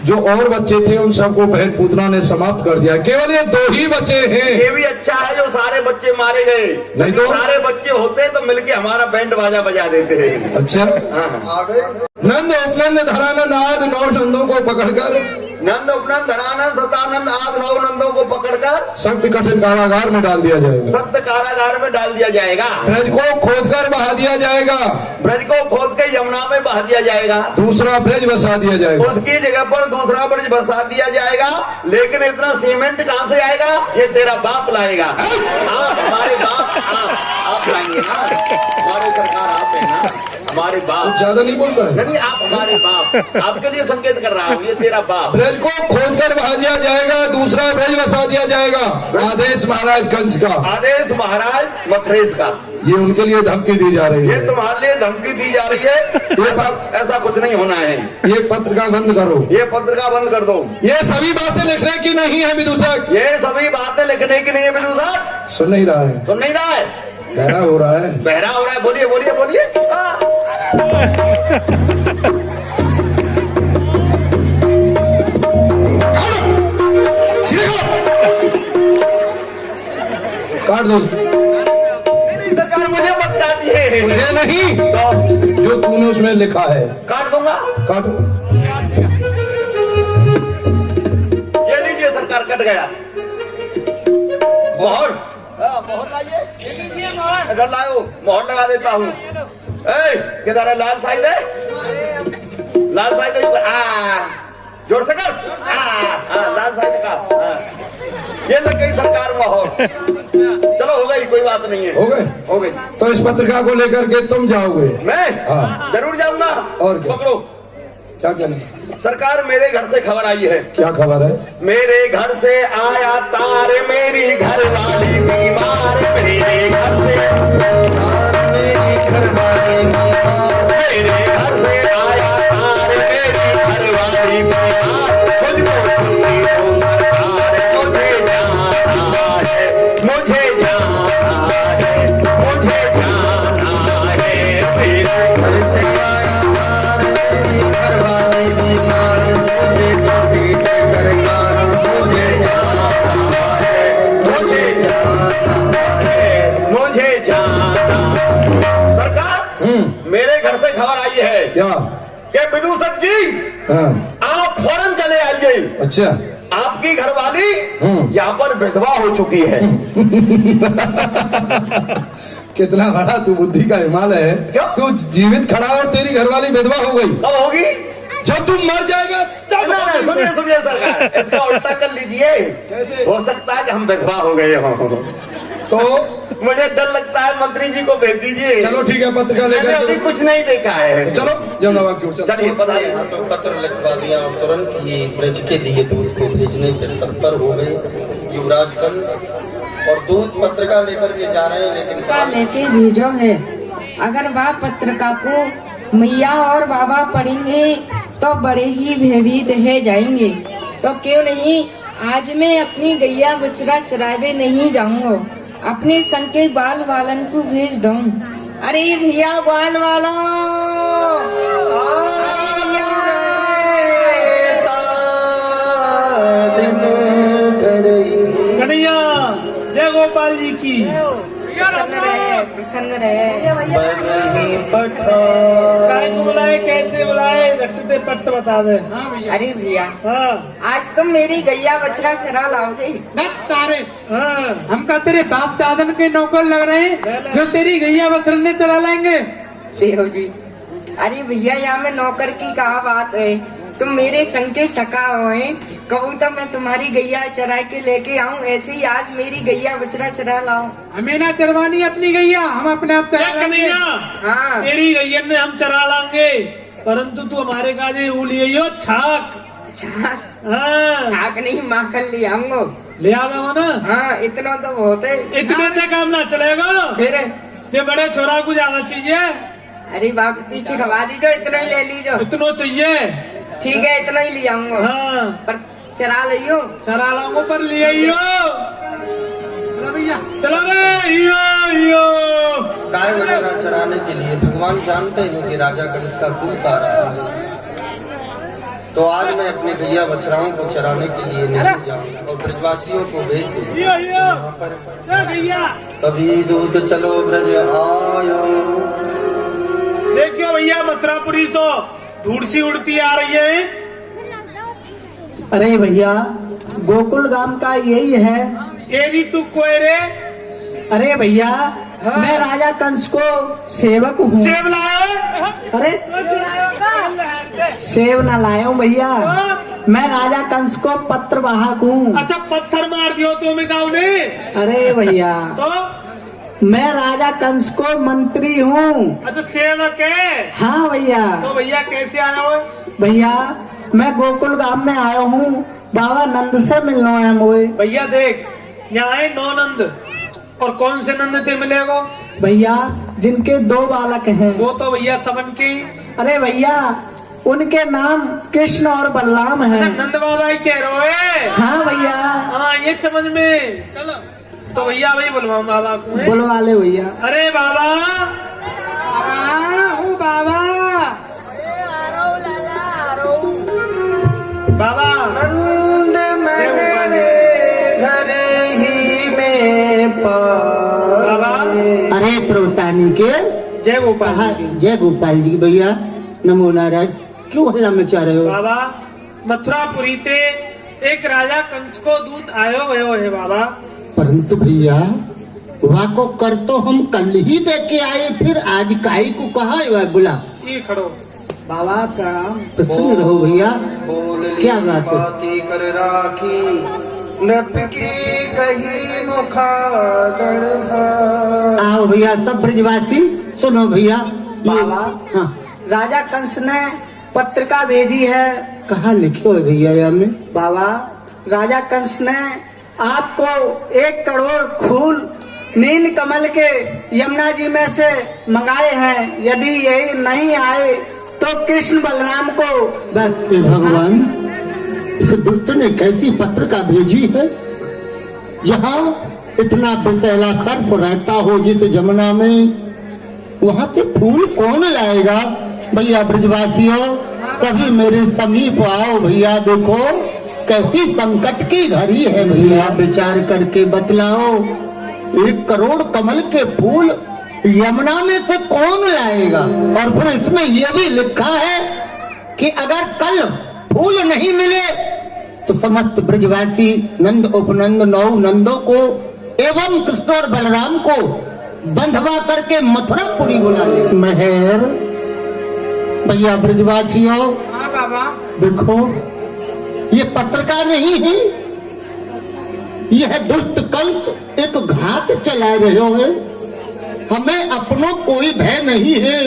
जो और बच्चे थे उन सबको बहन पूतना ने समाप्त कर दिया, केवल ये 2 ही बचे हैं। ये भी अच्छा है जो सारे बच्चे मारे गए, नहीं तो सारे बच्चे होते तो मिलके हमारा बैंड बाजा बजा देते हैं। अच्छा, नंद उपनंद धरानंद आदि 9 नंदों को पकड़कर नंद उपनंद धनानंद सतानंद आदि 9 नंदों को पकड़कर सख्त कठिन कारागार में डाल दिया जाएगा। सख्त कारागार में डाल दिया जाएगा। ब्रज को खोदकर बहा दिया जाएगा। ब्रज को खोद के यमुना में बहा दिया जाएगा। दूसरा ब्रज बसा दिया जाएगा। उसकी जगह पर दूसरा ब्रज बसा दिया जाएगा। लेकिन इतना सीमेंट कहाँ से आएगा? ये तेरा बाप लाएगा। हमारे बाप आप लाएंगे ना, हमारे सरकार आप है ना, हमारे बाप। ज्यादा नहीं बोलता है। नहीं आप हमारे बाप, आपके लिए संकेत कर रहा हूँ, ये तेरा बाप। ब्रज को खोदकर बहा दिया जाएगा, दूसरा ब्रज बसा दिया जाएगा। आदेश महाराज कंस का। आदेश महाराज मथुरेश का। ये उनके लिए धमकी दी जा रही ये है। तुम्हारे लिए धमकी दी जा रही है। ऐसा कुछ नहीं होना है। ये पत्र का बंद करो। ये पत्र का बंद कर दो। ये सभी बातें लिखने की नहीं है विदूषक। ये सभी बातें लिखने की नहीं है विदूषक। सुन नहीं रहा है। सुन नहीं रहा है। गहरा हो रहा है। बहरा हो रहा है, बोलिए बोलिए बोलिए। काट दो। सरकार मुझे मत काटिए। मुझे नहीं, तो जो तूने उसमें लिखा है काट दूंगा। काटो। ये लीजिए सरकार, कट गया। मोहर, मोहर लाइए। अगर लाओ मोहर लगा देता हूँ। किधर है लाल साइड है? लाल साइड जोर से कर। लाल साइड का ये लग गई सरकार मोहर। चलो हो गई, कोई बात नहीं है। हो गए? हो गई। तो इस पत्रिका को लेकर के तुम जाओगे? मैं हाँ। जरूर जाऊंगा। और क्या? पकड़ो। क्या कहना? सरकार मेरे घर से खबर आई है। क्या खबर है? मेरे घर से आया तार, मेरी घर वाली बीमार। मेरे घर से मेरी घर वाली बीमार। मेरे घर से आया तार, मेरी घर वाली बीमार। मुझे जाना है, मुझे जाना है, मुझे जाना है। मेरे घर से आया तार, मेरी घर वाली बीमार। मुझे छोड़ी सरकार, मुझे जाना है, मुझे जाना है, मुझे जाना। सरकार मेरे घर से खबर आई है क्या? कि विदूषक जी हाँ। आप फौरन चले आइए। अच्छा। आपकी घरवाली यहाँ पर विधवा हो चुकी है। कितना बड़ा तू बुद्धि का हिमालय है। क्यों? तू जीवित खड़ा और तेरी घरवाली विधवा हो गई। कब होगी? जब तुम मर जाएगा तब। ना, सुनिए सुनिए सरकार, इसका उल्टा कर लीजिए। कैसे? हो सकता है कि हम विधवा हो गए हों। तो मुझे डर लगता है, मंत्री जी को भेज दीजिए। चलो ठीक है, पत्रिका मैंने लेकर अभी के- कुछ नहीं देखा है। चलो जमुना क्यों? चलिए बताइए। तो पत्र लिखवा दिया और तुरंत ही ब्रज के लिए दूध को भेजने से तत्पर हो गए युवराज कंस और दूध पत्रिका लेकर के जा रहे हैं, लेकिन का लेके भेजो है। अगर वह पत्रिका को मैया और बाबा पढ़ेंगे तो बड़े ही भयभीत है जाएंगे। तो क्यों नहीं आज मैं अपनी गैया बछड़ा चरावे नहीं जाऊंगा, अपने संग के बाल वालन को भेज दूं। अरे भैया बाल वालों, कन्हैया जय गोपाल जी की। प्रसन्न रहे। काय को बुलाए, कैसे बुलाए, रखते पट्ट बता दे। अरे भैया हाँ आज तुम मेरी गैया बछड़ा चरा लाओगे? तारे हाँ। हम का तेरे बाप दादन के नौकर लग रहे हैं जो तेरी गैया बछड़ने चला लाएंगे। देहो जी, अरे भैया यहाँ में नौकर की कहा बात है। तुम मेरे संग के सका हो, कहूँ तो मैं तुम्हारी गैया चरा के लेके आऊँ। ऐसे ही आज मेरी गैया बछड़ा चरा लाओ। हमें ना चरवानी अपनी गैया, हम अपने आप चरा लेंगे। कन्हैया हाँ तेरी गैयन ने हम चरा लाएंगे, परंतु तू हमारे काजे वो लिए हो छाक। छाक हाँ छाक नहीं माखन ले आऊंगो। ले आओ ना। हाँ इतना तो बहुत है। इतने से काम ना चलेगा, फिर ये बड़े छोरा को जाना चाहिए। अरे बाप पीछे खवा दीजो, इतना ही ले लीजो। इतना चाहिए। ठीक है इतना ही ले आऊंगा। हाँ पर चरा लियो। चरा लाऊंगा पर ले आइयो। चलो भैया चलो रे यो। गाय वगैरह चराने के लिए भगवान जानते हैं कि राजा कंस का दूत आ रहा है, तो आज मैं अपने गैया बछड़ाओं को चराने के लिए नहीं जाऊँ और ब्रजवासियों को भेज दूँ यहाँ पर। भैया तभी दूत चलो ब्रज आयो। देखियो भैया, मथुरापुरी सो धूड़ सी उड़ती आ रही है। अरे भैया गोकुल गांव का यही है। ये भी तू कोई रे? अरे भैया मैं राजा कंस को सेवक हूँ। सेब लाया? अरे सेव न लायो भैया, मैं राजा कंस को पत्र वाहक हूँ। अच्छा पत्थर मार दियो तुम्हें गाँव ने? अरे भैया तो मैं राजा कंस को मंत्री हूँ। अच्छा सेवक है? हाँ भैया। तो भैया कैसे आया हो? भैया मैं गोकुल गांव में आया हूँ, बाबा नंद से मिलना है मुझे। भैया देख, यहाँ है 9 नंद, और कौन से नंद ते मिलेगा? भैया जिनके 2 बालक हैं। वो तो भैया सबन की। अरे भैया उनके नाम कृष्ण और बलराम हैं। नंद बाबा ही कह रहे हो? हाँ भैया। हाँ ये समझ में। चलो तो भैया वही बुलवाऊं बाबा को? बुलवा ले भैया। अरे बाबा, ओ बाबा, बाबा नंद मेरे घर ही में बाबा, अरे प्रभुतानी के जय गोपाल कहा, जी की। जय गोपाल जी भैया, नमो नारायण। क्यों हल्ला मचा रहे हो? बाबा मथुरापुरी ते एक राजा कंस को दूत आयो भयो है बाबा। परंतु भैया वहाँ को कर तो हम कल ही दे के आए, फिर आज काई को कहा है बुला? ये खड़ो बाबा प्रणाम। प्रसन्न रहो भैया। बोल क्या बात है? बाती कर राखी नृप की कही मुखागण भाई। आओ भैया सब ब्रजवासी सुनो भैया। बाबा। हाँ राजा कंस ने पत्रिका भेजी है। कहाँ लिखे हो भैया यहाँ में? बाबा राजा कंस ने आपको 1 करोड़ फूल नील कमल के यमुना जी में से मंगाए हैं। यदि यही नहीं आए तो कृष्ण बलराम को। बस हे भगवान, इस दुष्ट ने कैसी पत्रिका भेजी है? जहाँ इतना विषैला सर्प रहता हो जिस जमुना में, वहाँ से फूल कौन लाएगा? भैया ब्रजवासियों सभी मेरे समीप आओ भैया। देखो कैसी संकट की घड़ी है भैया, विचार करके बतलाओ। 1 करोड़ कमल के फूल यमुना में से कौन लाएगा? और फिर इसमें यह भी लिखा है कि अगर कल फूल नहीं मिले तो समस्त ब्रजवासी नंद उपनंद 9 नंदों को एवं कृष्ण और बलराम को बंधवा करके मथुरापुरी बुला ले। महर भैया ब्रजवासियों, हाँ बाबा। देखो ये पत्रिका नहीं है, यह दुष्ट कंस एक घात चला रहे है। हमें अपनों कोई भय नहीं है,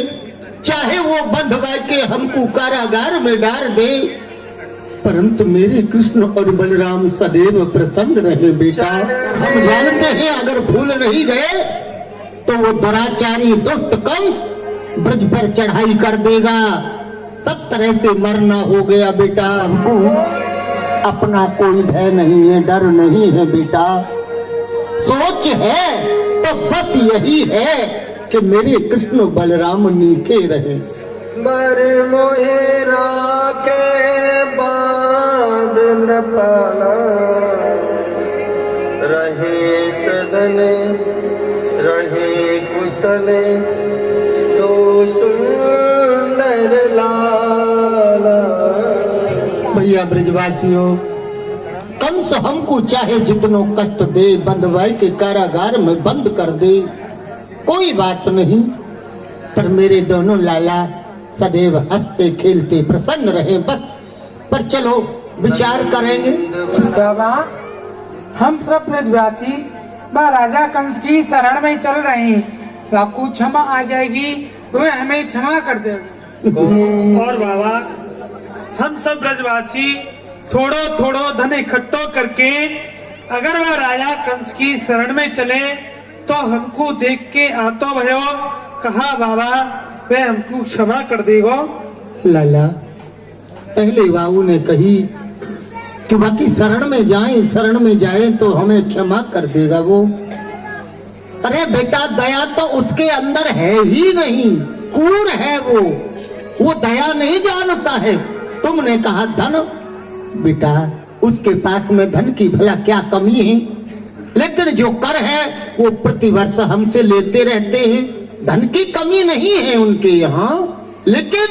चाहे वो बंधवा के हमको कारागार में डाल दे, परंतु मेरे कृष्ण और बलराम सदैव प्रसन्न रहे बेटा। हम जानते हैं अगर फूल नहीं गए तो वो दुराचारी दुष्ट कंस ब्रज पर चढ़ाई कर देगा, सब तरह से मरना हो गया बेटा। हमको अपना कोई भय नहीं है, डर नहीं है बेटा। सोच है तो बस यही है कि मेरे कृष्ण बलराम नीचे रहे। बर मोहे राखे बांध नृपाला, रहे सदन रहे कुशल तो सुंदर लाला। भैया ब्रजवासियों, कंस हमको चाहे जितनो कष्ट दे, बंधवाई के कारागार में बंद कर दे, कोई बात नहीं, पर मेरे दोनों लाला सदैव हंसते खेलते प्रसन्न रहे बस। पर चलो विचार करेंगे। बाबा हम सब ब्रजवासी व राजा कंस की शरण में चल रहे हैं, आपको क्षमा आ जाएगी तो हमें क्षमा कर दे। और बाबा हम सब ब्रजवासी थोड़ो थोड़ो धन इकट्ठो करके अगर वह राजा कंस की शरण में चले तो हमको देख के आतो भयो, कहा बाबा वह हमको क्षमा कर देगो। लाला पहले बाबू ने कही कि बाकी शरण में जाएं, शरण में जाएं तो हमें क्षमा कर देगा वो। अरे बेटा दया तो उसके अंदर है ही नहीं, क्रूर है वो दया नहीं जानता है। तुमने कहा धन, बेटा उसके पास में धन की भला क्या कमी है, लेकिन जो कर है वो प्रतिवर्ष हमसे लेते रहते हैं। धन की कमी नहीं है उनके यहाँ, लेकिन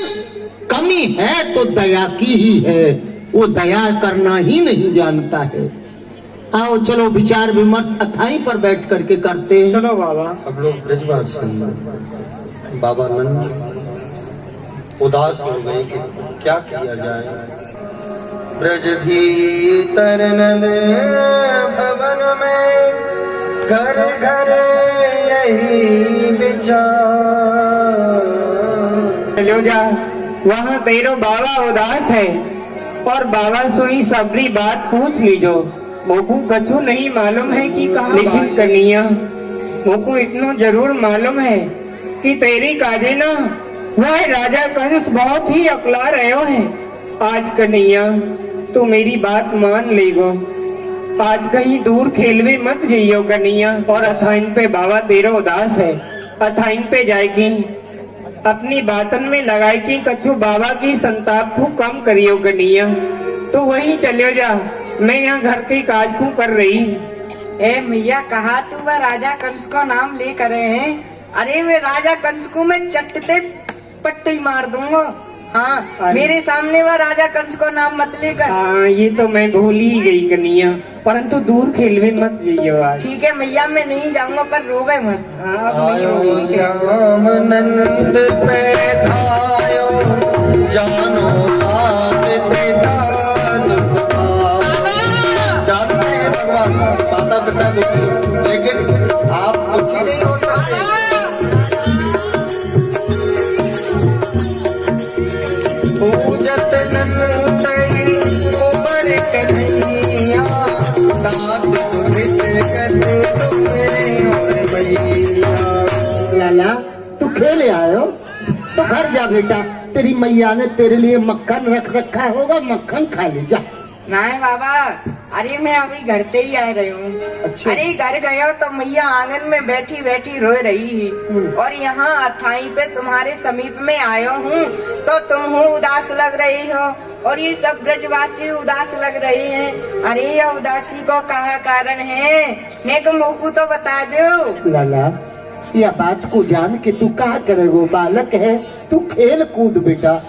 कमी है तो दया की ही है, वो दया करना ही नहीं जानता है। आओ चलो विचार विमर्श अथाई पर बैठ करके करते हैं। चलो बाबा। सब लोग ब्रजवासी बाबा नंद उदास हो गए कि क्या किया जाए। ब्रज भीतर नंद भवन में घर घर यही विचार। चलो जा, वहाँ तेरो बाबा उदास है और बाबा सुई सबरी बात पूछ लीजो। मोको कछु नहीं मालूम है कि कहाँ लेकिन कन्हैया मोको इतना जरूर मालूम है कि तेरी काजे ना वह राजा कंस बहुत ही अकला रहे है। आज कन्हैया तू मेरी बात मान लेगो। आज कहीं दूर खेलवे मत जइयो कन्हैया, और अथाइन पे बाबा तेरो उदास है। अथाइन पे जाएगी अपनी बातन में लगाए की कछु बाबा की संताप को कम करियो कन्हैया। तो वहीं चलियो जा, मैं यहाँ घर के काज को कर रही। ए मैया, कहा तू वह राजा कंस को नाम ले करे हैं? अरे वे राजा कंस को मैं चट्टते पट्टी मार दूंगा। हाँ, मेरे सामने वह राजा कंस को नाम मत लेकर। हाँ, ये तो मैं भूल ही गई कन्हैया, परंतु दूर खेलवे मत जइयो आज। ठीक है मैया, मैं नहीं जाऊंगा, पर रोवे मत। आयो श्याम नंद पे धायो, जानो हाथ पे दाद जानते हैं भगवान, माता पिता दुखी, लेकिन आप दुखी नहीं हो सकते। पूजत नंदई उमर कन्हैया, दाद दुहित कर तुम्हें और मैया। लाला, तू खेले आयो तो घर जा बेटा, तेरी मैया ने तेरे लिए मक्खन रख रखा होगा, मक्खन खा ले जा। नहीं बाबा, अरे मैं अभी घर से ही आ रही हूँ। अच्छा। अरे घर गया तो मैया आंगन में बैठी बैठी रो रही है, और यहाँ अथाई पे तुम्हारे समीप में आयो हूँ तो तुम हो उदास लग रही हो, और ये सब ब्रजवासी उदास लग रही हैं। अरे ये उदासी को क्या कारण है, नेक मोकू तो बता दो। लाला, यह बात को जान के तू क्या करेगो, बालक है तू, खेल कूद बेटा।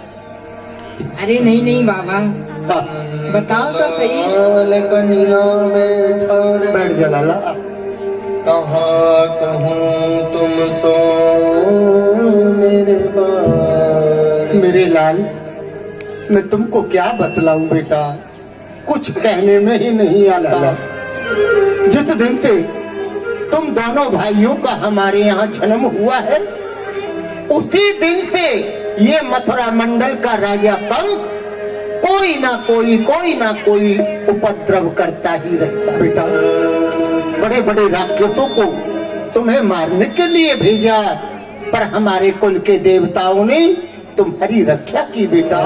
अरे नहीं नहीं बाबा, हाँ, बताओ तो सही। कन्या में ठहर बैठ जा लाला। कहाँ कहूँ तुम सो मेरे बाल। मेरे लाल, मैं तुमको क्या बतलाऊं बेटा, कुछ कहने में ही नहीं आता। जिस दिन से तुम दोनों भाइयों का हमारे यहाँ जन्म हुआ है, उसी दिन से ये मथुरा मंडल का राजा कंस कोई ना कोई उपद्रव करता ही रहता। बेटा, बड़े बड़े राक्षसों को तुम्हें मारने के लिए भेजा, पर हमारे कुल के देवताओं ने तुम्हारी रक्षा की बेटा।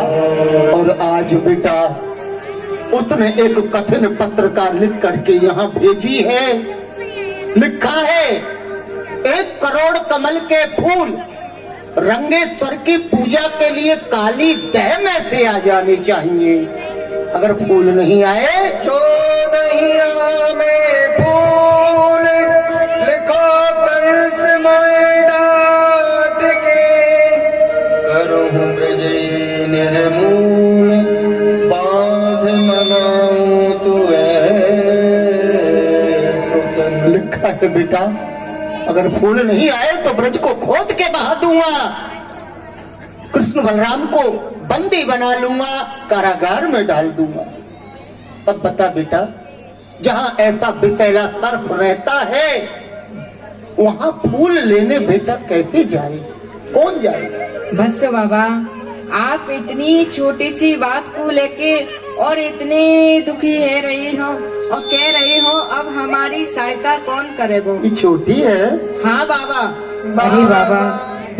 और आज बेटा उसने एक कठिन पत्रकार लिख करके यहाँ भेजी है, लिखा है 1 करोड़ कमल के फूल रंगेश्वर की पूजा के लिए काली दह में से आ जाने चाहिए। अगर फूल नहीं आए, जो नहीं आमे फूल लिखो कंस मैं डांट के, करूँ ब्रज निर्मूल बांध मनाऊं तुए। लिखा है बेटा, अगर फूल नहीं आए तो ब्रज को खोद के बहा दूंगा, कृष्ण बलराम को बंदी बना लूंगा, कारागार में डाल दूंगा। अब बता बेटा, जहाँ ऐसा विषैला सर्प रहता है वहाँ फूल लेने बेटा कैसे जाए, कौन जाए? बस बाबा, आप इतनी छोटी सी बात को लेके और इतने दुखी है रही हो और कह रही हो अब हमारी सहायता कौन करेगो? ये छोटी है। हाँ बाबा। अरे बाबा,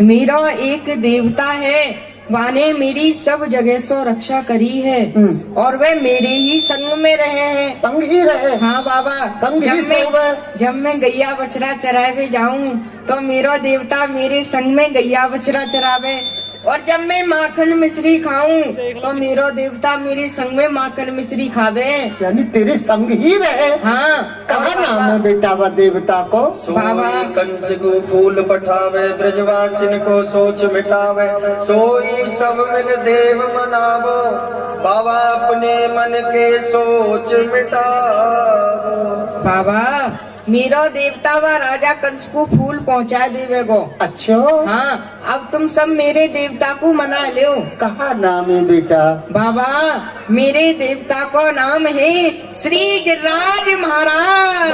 मेरा एक देवता है, वाने मेरी सब जगह से रक्षा करी है, और वे मेरे ही संग में रहे हैं। संग ही रहे? हाँ बाबा। जब मैं गैया बछड़ा चरावे जाऊं तो मेरा देवता मेरे संग में गैया बछड़ा चरावे, और जब मैं माखन मिश्री खाऊं तो मेरा देवता मेरे संग में माखन मिश्री खावे। यानी तेरे संग ही रहे? हाँ। कहा नाम है बेटा वह देवता को? बाबा, कंस को फूल पठावे, ब्रजवासिन को सोच मिटावे, सोई सब मिल देव मनावो, बाबा अपने मन के सोच मिटावो। बाबा, मेरा देवता व राजा कंस को फूल पहुँचा देवे गो। अच्छा। हाँ, अब तुम सब मेरे देवता को मना लो। कहा नाम है बेटा? बाबा, मेरे देवता को नाम है श्री गिरिराज महाराज।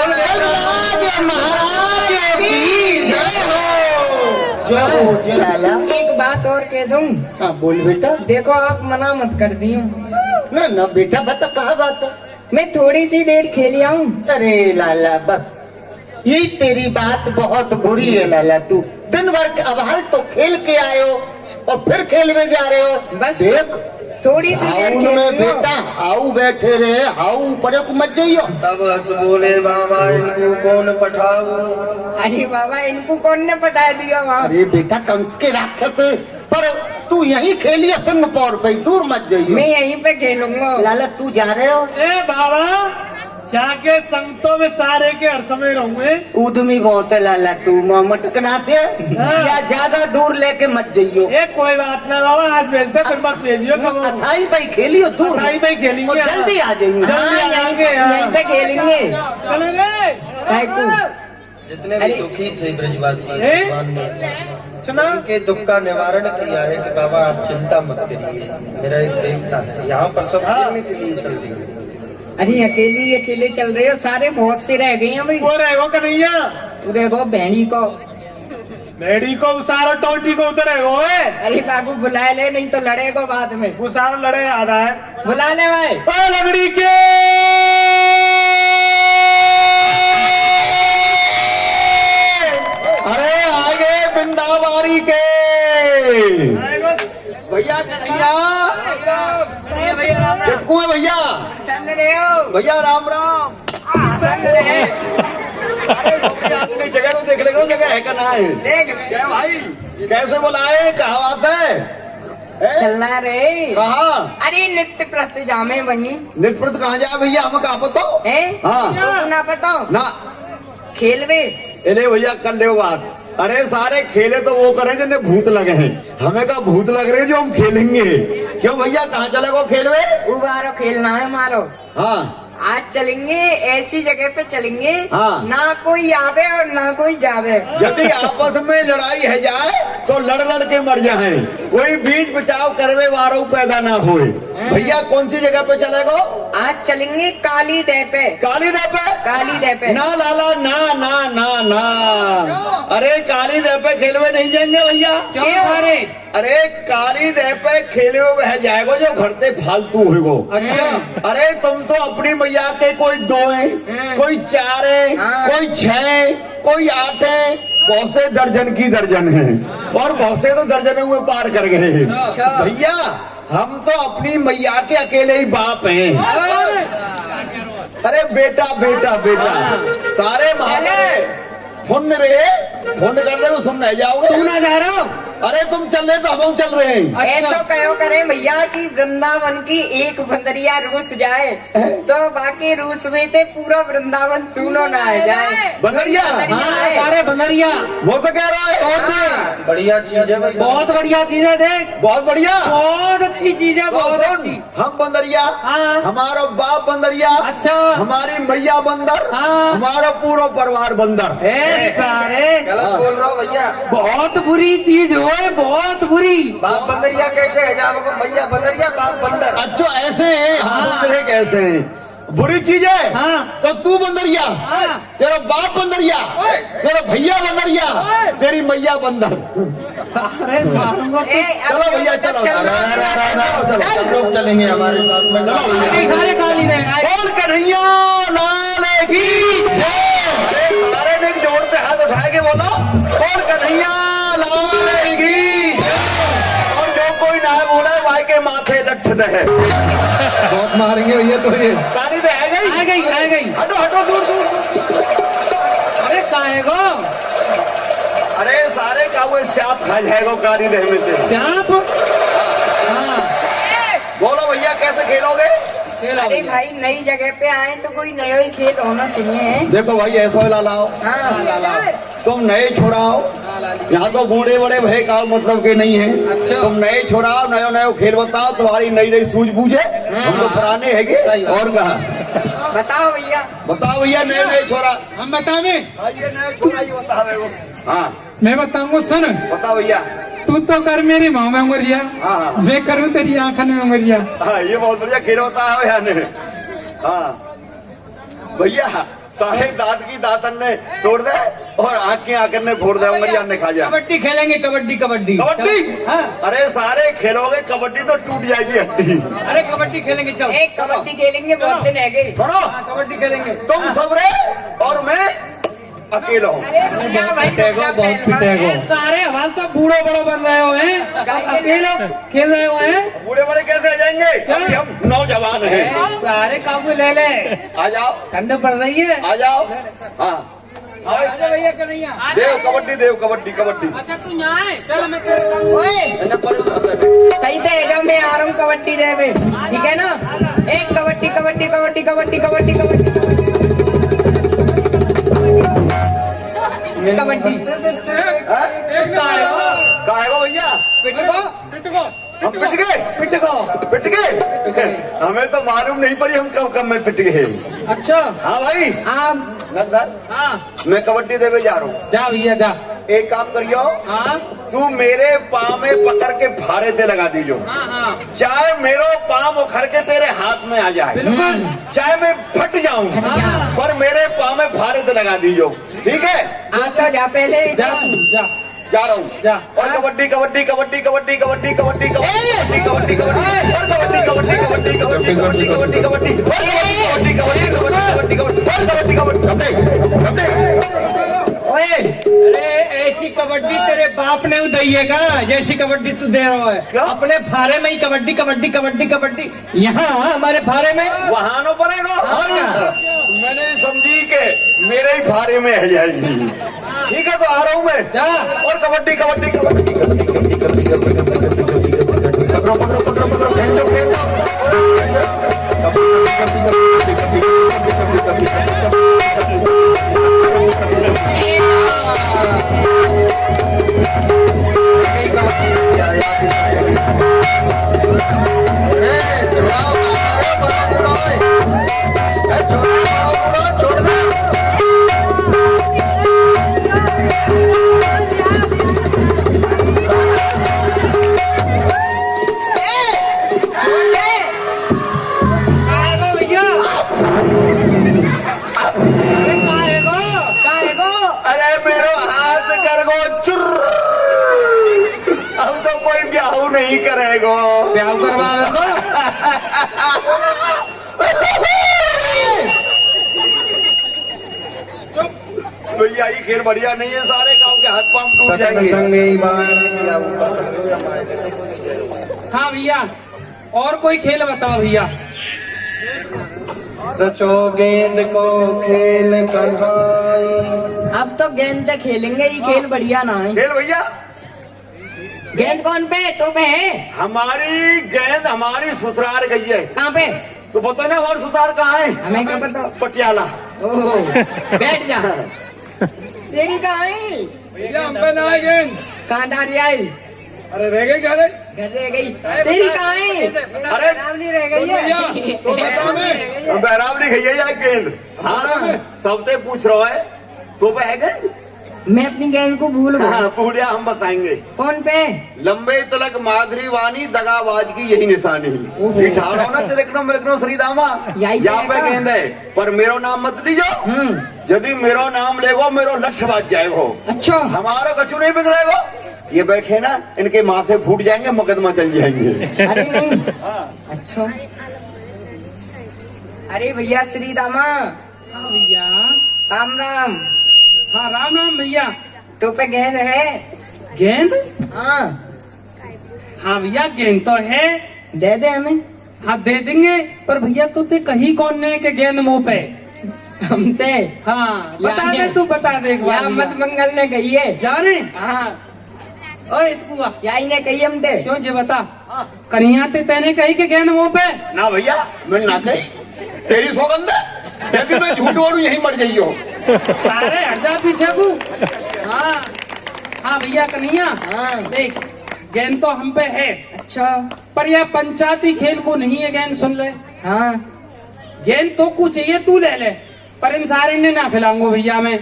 एक बात और कह दूं? हाँ बोल बेटा। देखो आप मना मत कर दियो। ना ना बेटा, बता कहा बात है। मैं थोड़ी सी देर खेल आऊं। अरे लाला, बस यही तेरी बात बहुत बुरी है लाला। तू दिन भर अब हाल तो खेल के आयो और फिर खेल में जा रहे हो। बस देख, थोड़ी सी देर हाउ खेल में लो। बेटा हाउ बैठे रहे, हाउ ऊपर को मत जाइयो। तब हंस बोले बाबा इनको कौन पठाओ। अरे बाबा इनको कौन ने पटा दिया वहाँ? अरे बेटा कंस के राक्षस, पर तू यहीं खेलिए सिंह पौर पे, दूर मत जाइयो। मैं यहीं पे खेलूंगा। लाला तू जा रहे हो? ए बाबा जाके संगतों में सारे के हर समय रहूंगे। उदमी बहुत है लाला तू, मोहम्मद कना से या ज्यादा दूर लेके मत जाइयो। ये कोई बात ना बाबा, आज भेजते फिर मत भेजियो कब। अथाई भाई खेलियो दूर, अथाई भाई खेलेंगे, और जल्दी आ जाइए। जल्दी आ जाएंगे, यहीं पे खेलेंगे। चलेंगे। काय को? जितने भी दुखी थे ब्रजवासी ए? भगवान ने सुना उनके दुख का निवारण किया है कि बाबा आप चिंता मत करिए, मेरा एक देवता है यहाँ पर सब खेलने के लिए चल रही है। अरे अकेले चल रहे हो, सारे बहुत से रह गए हैं भाई। वो रहेगो कन्हैया, तू देखो बहनी को, मेरी को सारा टोटी को उतरेगो। अरे बाबू बुला ले, नहीं तो लड़ेगो बाद में। वो सारा लड़े आधा है। बुला ले भाई। ओ लगड़ी के अरे आगे बिंदाबारी के भैया कन्हैया कितकू है भैया, सन रहे हो? भैया राम राम। सन रहे। अपनी जगह को देख लेगा, जगह है का ना है? देख ले। क्या भाई कैसे बुलाए, कहा बात है? चलना रे। कहाँ अरे नित्य प्रति जामे बनी निष्प्रत कहाँ जाए भैया, हमें कहा पता है? हाँ तुमको ना पता ना। खेलवे। अरे भैया कर ले बात। अरे सारे खेले तो वो करें जिन्हें भूत लगे हैं, हमें का भूत लग रहे हैं जो हम खेलेंगे। क्यों भैया कहाँ चले गो खेलवे? उबारो खेलना है मारो। हाँ आज चलेंगे ऐसी जगह पे चलेंगे, हाँ। ना कोई आवे और ना कोई जावे। यदि आपस में लड़ाई है जाए तो लड़ के मर जाए, कोई बीच बचाव करवे वारों पैदा ना होए। भैया कौन सी जगह पे चलेगो? आज चलेंगे काली दह पे। काली दह पे? काली दह पे। ना लाला ना ना ना ना, अरे काली दह पे खेलवे नहीं जाएंगे भैया। क्यों सारे? अरे काली दह पे खेले वह जाएगो जो घर से फालतू हो। अच्छा। अरे तुम तो अपनी मैया के कोई 2 हैं, कोई 4 हैं, हाँ। कोई 6 हैं, कोई 8 हैं, बहुत से दर्जन की दर्जन हैं, और बहुत से तो दर्जनों में पार कर गए हैं। अच्छा। भैया हम तो अपनी मैया के अकेले ही बाप हैं। अरे बेटा बेटा बेटा सारे महाराज फोन कर दे, सुन नहीं जाओगे। तू ना जा रहा हो? अरे तुम चल रहे तो हम चल रहे हैं। ऐसा कहो करे भैया कि वृंदावन की एक बंदरिया रूस जाए तो बाकी रूस में ते पूरा वृंदावन सुनो ना आ जाए। बंदरिया? हाँ, सारे बंदरिया। वो तो कह रहा है बढ़िया चीज है भाई, बहुत बढ़िया चीज है, देख बहुत बढ़िया, बहुत अच्छी चीज है, बहुत सुन, अच्छी। हम बंदरिया, हाँ। हमारा बाप बंदरिया, अच्छा। हमारी मैया बंदर, हाँ। हमारा पूरा परिवार बंदर। सारे गलत बोल रहा हो भैया। बहुत बुरी चीज हो, बहुत बुरी। बाप बंदरिया कैसे है, जब मैया बंदरिया बाप बंदर। अच्छा ऐसे हैं, हम तेरे कैसे हैं? बुरी चीज है। हाँ। तो तू बंदरिया, हाँ। तेरा बाप बंदरिया, तेरा भैया बंदरिया, तेरी मैया बंदर। सारे मारूंगा। चलो भैया चलो, चलो सब लोग चलेंगे हमारे साथ में। चलो सारे काली ने बोल कन्हैया लाल की जय। अरे सारे ने जोर से हाथ उठा के बोलो, बोल कन्हैया लाल की जय। और जो कोई ना बोले भाई के माथे लठ दे। बहुत मारेंगे भैया तो ये काली दे आ गई, आ गई, आ गई। हटो हटो दूर दूर। अरे काहे गो अरे सारे का वो सांप खा जाएगा काली दे में से। सांप? हाँ। बोलो भैया कैसे खेलोगे? अरे भाई नई जगह पे आए तो कोई नया ही खेल होना चाहिए। देखो भाई ऐसा लाओ, हाँ। तुम नए छोड़ाओ, यहाँ तो बूढ़े बड़े भय का मतलब के नहीं है। अच्छा। तुम नए छोड़ाओ, नयो नयो खेल बताओ, तुम्हारी नई नई सूझबूझ है। हम तो पुराने हैगे। और कहा बताओ भैया। बताओ भैया नए नए छोड़ा। हम बतावे? ये नए छोड़ा ये बताओ मेरे को। हाँ मैं बताऊंगा, सुन। बताओ भैया। तू तो कर मेरी माँ में उंगरिया, हाँ। मैं करूँ तेरी आंखन में उंगरिया। हाँ ये बहुत बढ़िया खेल होता है भैया ने। हाँ भैया सारे दांत की दातन ने तोड़ दे और आंख की आंखन ने फोड़ दे, उंगलियां ने खा जाए। कबड्डी खेलेंगे, कबड्डी कबड्डी कबड्डी? हाँ। अरे सारे खेलोगे कबड्डी तो टूट जाएगी हड्डी। अरे कबड्डी खेलेंगे, चल। एक कबड्डी खेलेंगे, बहुत दिन रह गए। सुनो कबड्डी खेलेंगे। तुम सब रे और मैं अकेला हूँ। बहुत पिटेगो। सारे हमारे तो बूढ़ो बड़ो बन रहे हो हैं, अकेले खेल रहे हो हैं। बूढ़े बड़े कैसे आ जाएंगे? अभी हम नौजवान हैं। सारे काबू ले ले, आ जाओ, ठंड पड़ रही है। आ जाओ। हाँ आजा भैया कन्हैया। देव कबड्डी, देव कबड्डी, कबड्डी। अच्छा तू यहाँ है, चल मैं तेरे संग। ओए सही रहेगा, मैं आ रहा हूँ कबड्डी रे में, ठीक है ना? एक कबड्डी कबड्डी कबड्डी कबड्डी कबड्डी कबड्डी कबड्डी। काहेगा भैया? पिटको हम पिट गए? पिट गए? हमें तो मालूम नहीं पड़ी हम कब में पिट गए। अच्छा हाँ भाई, आप नंदन, हाँ मैं कबड्डी देवे जा रहा हूँ। जा भैया जा। एक काम करियो, हाँ तू मेरे पाँव में पकड़ के भारे से लगा दीजो। हाँ चाहे मेरा पाँव उखड़ के तेरे हाथ में आ जाए, बिल्कुल। चाहे मैं फट जाऊं, पर मेरे पाँव में भारे से लगा दीजो, ठीक है? आता जा पहले जा जा जा रहा हूँ। जा। और कबड्डी कबड्डी कबड्डी कबड्डी कबड्डी कबड्डी कबड्डी कबड्डी कबड्डी और कबड्डी कबड्डी कबड्डी कबड्डी कबड्डी कबड्डी कबड्डी और कबड्डी कबड्डी कबड्डी कबड्डी कबड्डी और कबड्डी कबड्डी। ओए अरे ऐसी कबड्डी तेरे बाप ने उदैएगा जैसी कबड्डी तू दे रहा है। अपने फारे में ही कबड्डी कबड्डी कबड्डी कबड्डी, यहाँ हमारे फारे में वहाँ नो पड़ेगा। मैंने समझी के मेरे ही भारे में है जाएगी। ठीक है, तो आ रहा हूँ मैं। जा। और कबड्डी कबड्डी कबड्डी कबड्डी कबड्डी कबड्डी कबड्डी पकड़ो पकड़ो पकड़ो पकड़ो, खींचो खींचो। अरे मेरो हाथ कर गो चुर, अब तो कोई ब्याह नहीं करेगो। ब्याह करवा दो। भैया ये खेल बढ़िया नहीं है, सारे गांव के हाथ पांव टूट जाएंगे। हाँ भैया, और कोई खेल बताओ भैया। सचो गेंद को खेल करवाई। अब तो गेंद तक खेलेंगे, ये खेल बढ़िया ना है। खेल भैया, गेंद कौन पे? तो पे है। हमारी गेंद हमारी ससुराल गई है। कहाँ पे? तो बताओ ना हमारी ससुराल कहाँ है? हमें क्या पता। पटियाला। ओहो, बैठ जा। तेरी कहाँ है? भैया हम पे ना है गेंद। कहाँ डाली आई? अरे रह गई क्या रे? घर रह गई। तेरी कहाँ है? अरे रावली रह गई है। तो बता मैं। बहरावली गई है यार गेंद। हाँ, सबसे पूछ रहा है तो पे है गेंद। मैं अपनी गेंद को भूल गया। हाँ, पूछा हम बताएंगे। कौन पे? लंबे तलक माधुरी वाणी दगाबाज की यही निशानी है। ठाड़ो ना चिलकनो मिलकनो श्रीदामा, यही यहाँ पे है गेंद है, पर मेरो नाम मत लीजो। यदि मेरो नाम लेगो मेरो लक्ष्य बाज जाएगो। अच्छा, हमारा कछु नहीं बिगड़ेगो। ये बैठे ना, इनके माथे फूट जाएंगे, मुकदमा चल जाएंगे। अरे नहीं। अच्छा, अरे भैया श्री दामा। भैया राम राम। हाँ राम राम भैया। तो पे गेंद है? गेंद? हाँ। हाँ भैया गेंद तो है। दे दे हमें। हाँ दे देंगे, पर भैया तुझसे कही कौन ने के गेंद मुंह पे? हम ते। हाँ बता दे, तू बता दे एक बार। मत मंगल ने कही है। जाने? हाँ, ओए तू यही ने कही हम ते। क्यों जे बता, कन्हैया ते तेने कही के गेंद मुंह पे? ना भैया, मैं ना कही, तेरी सौगंध है। यदि मैं झूठ बोलूं यही मर जाइयो। सारे हट जा पीछे को। हाँ हाँ भैया कन्हैया, हाँ। देख गेंद तो हम पे है, अच्छा। पर यह पंचायती खेल को नहीं है गेंद, सुन ले। हाँ, गेंद तो कुछ चाहिए तू ले ले, पर इन सारे ने ना खिलाऊंगा भैया मैं।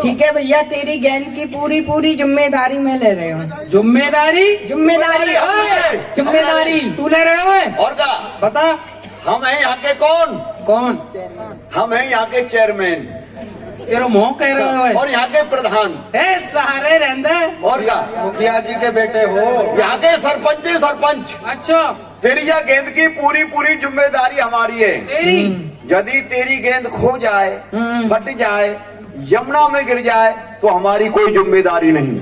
ठीक है भैया, तेरी गेंद की पूरी पूरी जिम्मेदारी मैं ले रही हूँ। जिम्मेदारी? जिम्मेदारी ओए, जिम्मेदारी तू ले रहे हो? और क्या बता। हम हैं यहाँ के कौन? कौन? हम हैं यहाँ के चेयरमैन तेरा मुंह कह रहे हो? और यहाँ के प्रधान। ए सहारे रहंदे। और क्या मुखिया जी के बेटे हो। यहाँ के सरपंच ही सरपंच। अच्छा, तेरी यह गेंद की पूरी पूरी जिम्मेदारी हमारी है। तेरी? यदि तेरी गेंद खो जाए, फट जाए, यमुना में गिर जाए तो हमारी कोई जिम्मेदारी नहीं।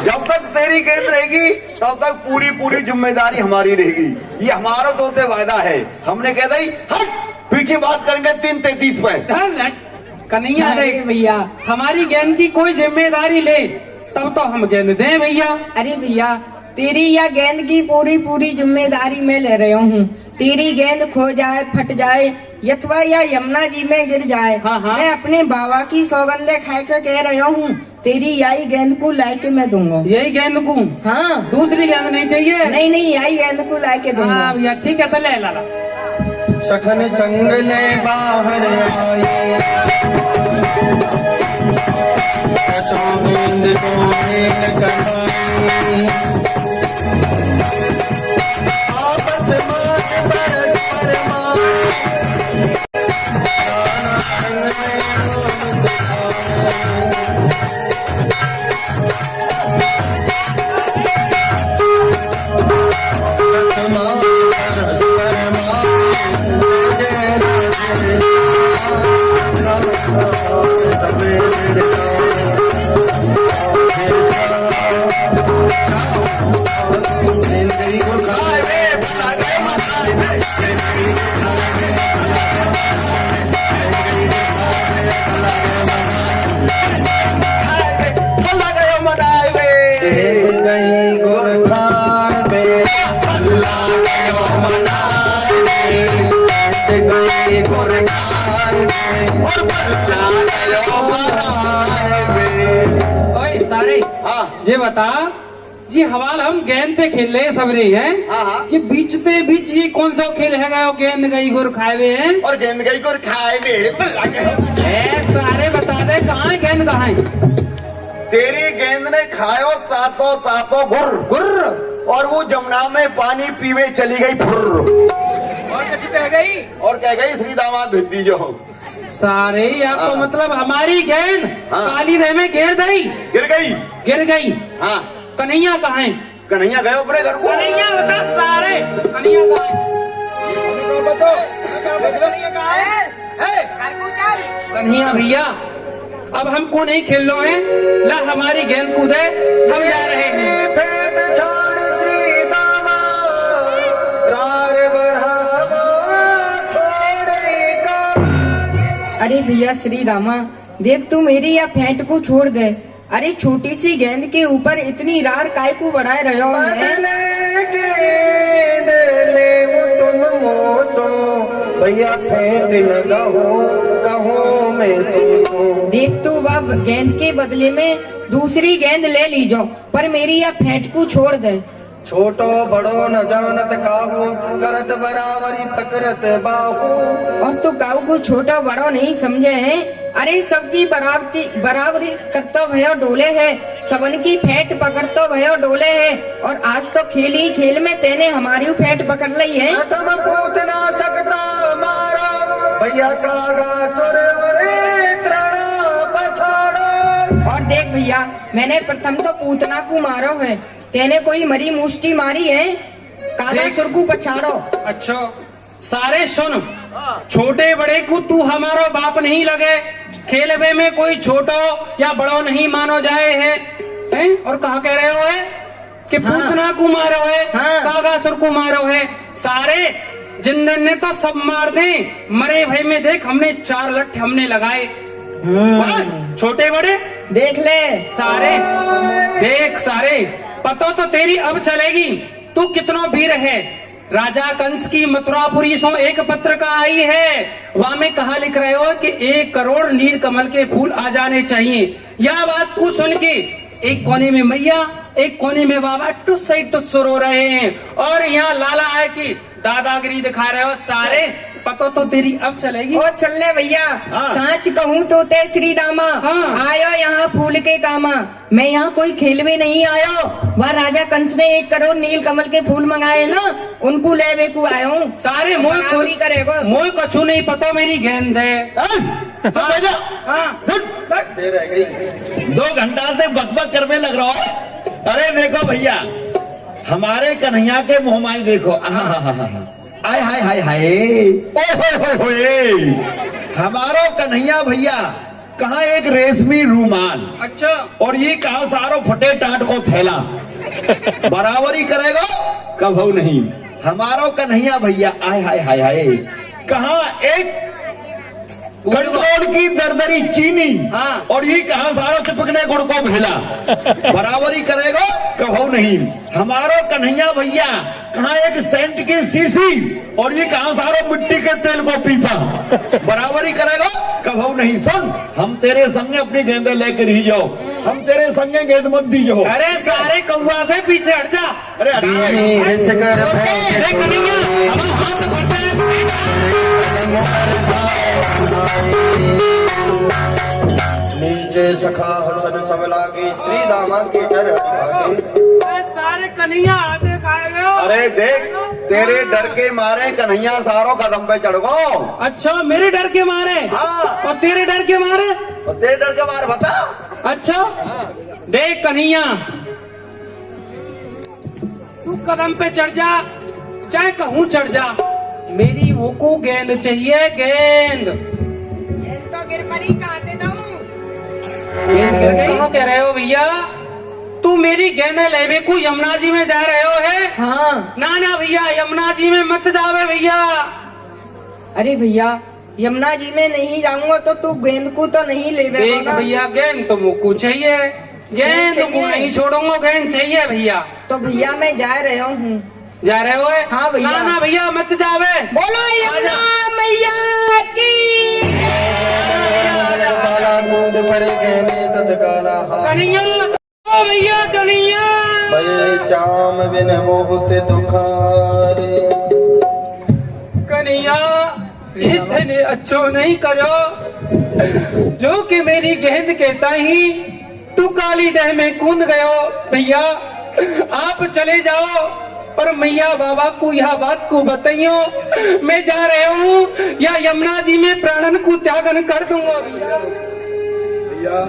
जब तक तेरी गेंद रहेगी तब तक पूरी पूरी जिम्मेदारी हमारी रहेगी। ये हमारा तो वायदा है। हमने कह दी हट, पीछे बात करेंगे 3:33 पे। कन्हैया अरे देख, भैया, हमारी गेंद की कोई जिम्मेदारी ले तब तो हम गेंद दें भैया। अरे भैया, तेरी या गेंद की पूरी पूरी जिम्मेदारी मैं ले रहा हूँ। तेरी गेंद खो जाए, फट जाए, अथवा या यमुना जी में गिर जाए, हाँ, हाँ। मैं अपने बाबा की सौगंधे खा के कह रहा हूँ, तेरी यही गेंद को लाके मैं दूंगा। यही गेंद को? हाँ, दूसरी गेंद नहीं चाहिए? नहीं नहीं, यही गेंद को लाके दूंगा। हाँ भैया ठीक है, तो ले लाला। सखन संग ले बाहर आए, गेंद को खेल कराई, आपस में परस्पर मारे, ओए सारे, ये बता जी, हवाल हम गेंद पे खेल रहे सब रहे हैं। हाँ, हाँ। ये बीच पे बीच ये कौन सा खेल है गया? गेंद गई गुर खाए हुए हैं और गेंद गई को खाए मेरे सारे बता दे, कहाँ है गेंद, कहाँ है? तेरी गेंद ने खायो तातो तातो गुर गुर्र, और वो जमुना में पानी पीवे चली गई फुर्र। और कैसी कह गई? और कह गई श्री दामाद भेज दीजो। सारे आपको मतलब हमारी गेंद हाँ। काली रह में गिर गई? गिर गई। हाँ, कन्हैया कहाँ है? कन्हैया गए अपने घर को। कन्हैया बता सारे, कन्हैया कहाँ है? कन्हैया भैया, अब हमको नहीं खेल लो है, ला हमारी गेंद कूदे, हम जा रहे हैं। फेंट छोड़ श्री दामाद, रार बढ़ावा छोड़े का। अरे भैया श्री रामा, देख तू मेरी या फेंट को छोड़ दे। अरे छोटी सी गेंद के ऊपर इतनी रार काय को बढ़ाए रहे हो? बदले गेंद ले वो तुम मोसो, भैया फेंट लगाओ कहो मैं तुमको। देख तू अब गेंद के बदले में दूसरी गेंद ले लीजो, पर मेरी या फेंट को छोड़ दे। छोटो बड़ो न जानत काहू, करत बराबरी तकरत बाहू। और तू काऊ को छोटा बड़ो नहीं समझे हैं? अरे सबकी बराबरी करतो भयो डोले है, सबन की फेंट पकड़तो भयो डोले है। और आज तो खेली खेल में तेने हमारी फेंट पकड़ ली है। प्रथम पूत ना सकता मारो, भैया कागा सुर रे त्रणा पछाड़ो। और देख भैया, मैंने प्रथम तो पूतना को मारो है, तेने कोई मरी मुष्टि मारी है, काला सुर को पछाड़ो। अच्छा सारे सुन, छोटे बड़े को तू हमारो बाप नहीं लगे, खेलवे में कोई छोटो या बड़ो नहीं मानो जाए है? और कहा कह रहे हो है कि हाँ। पूतना को मारो है, हाँ। कागासुर को मारो है। सारे जिंदन ने तो सब मार दे, मरे भाई में देख हमने 4 लठ हमने लगाए। बस, छोटे बड़े देख ले सारे, देख सारे, पतो तो तेरी अब चलेगी, तू कितना वीर है। राजा कंस की मथुरापुरी सो एक पत्रिका आई है, वहां में कहा लिख रहे हो कि 1 करोड़ नील कमल के फूल आ जाने चाहिए। यह बात को सुन के एक कोने में मैया, एक कोने में बाबा टुस से टुस रो रहे हैं, और यहाँ लाला है कि दादागिरी दिखा रहे हो। सारे पतो तो तेरी अब चलेगी। ओ चल ले भैया, हाँ। सांच कहूँ तो ते श्री दामा, हाँ। आयो यहाँ फूल के कामा। मैं यहाँ कोई खेलवे नहीं आयो, वह राजा कंस ने 1 करोड़ नील कमल के फूल मंगाए ना, उनको लेवे को आयो हूँ। सारे बराबरी करेगो। मोह कछु नहीं पतो, मेरी गेंद है। हाँ। दे रह गई। 2 घंटा से बकबक करने लग रहा हो। अरे देखो भैया, हमारे कन्हैया के मुंह माई देखो, आय हाय हाय हाय, ओए होए होए होए। हमारो कन्हैया भैया कहा एक रेशमी रूमाल, अच्छा और ये कहा सारो फटे टाट को थैला। बराबरी करेगा कभू नहीं हमारो कन्हैया भैया। आय हाय हाय हाय, कहा एक कंट्रोल की दरदरी चीनी, हाँ। और ये कहा सारो चिपकने गुड़ को भेला। बराबरी करेगा कभू नहीं हमारो कन्हैया भैया। कहा एक सेंट की सीसी, और ये कहा सारो मिट्टी के तेल को पीपा। बराबरी करेगा कभू नहीं। सुन, हम तेरे संगे अपनी गेंदे लेकर ही जाओ, हम तेरे संगे गेंद मत दीजो। अरे सारे कौवा से पीछे हट जा। अरे वीर से कर अरे कन्हैया, अब हाथ बढ़े। नीचे सखा हसन सब लागे, श्री दामाद के डर भागे। अरे सारे कन्हैया आते खाएगा। अरे देख, तेरे डर के मारे कन्हैया सारों कदम पे चढ़ गो। अच्छा, मेरे डर के मारे? हाँ। और तेरे डर के मारे? और तेरे डर के मारे बता। अच्छा, देख कन्हैया, तू कदम पे चढ़ जा, चाहे कहूँ चढ़ जा, मेरी वो को गेंद चाहिए, गेंद। तो गिर पड़ी, काटे दऊं। गेंद गिर गई? क्या कह रहे हो भैया? तू मेरी गेंदें लेवे को यमुना जी में जा रहे हो है? हाँ। ना ना भैया, यमुना जी में मत जावे भैया। अरे भैया, यमुना जी में नहीं जाऊंगा तो तू गेंद को तो नहीं ले देख भैया, गेंद तो मुझको चाहिए, गेंद को चाहिए। नहीं छोड़ूंगा, गेंद चाहिए भैया। तो भैया मैं जा रहा हूँ। जा रहे हो? हाँ भैया। ना ना भैया, मत जावे। बोलो यमुना मैया की। बाला कूद पड़े गहने तत्काला हाथ। कन्हैया, ओ भैया कन्हैया। भये श्याम बिन बहुत दुखारे। कन्हैया, इतने अच्छो नहीं करो जो कि मेरी गेंद कहता ही तू काली दह में कूद गयो। भैया आप चले जाओ, पर मैया बाबा को यह बात को बताइयो, मैं जा रहा हूँ या यमुना जी में प्राणन को त्यागन कर दूंगा। भैया,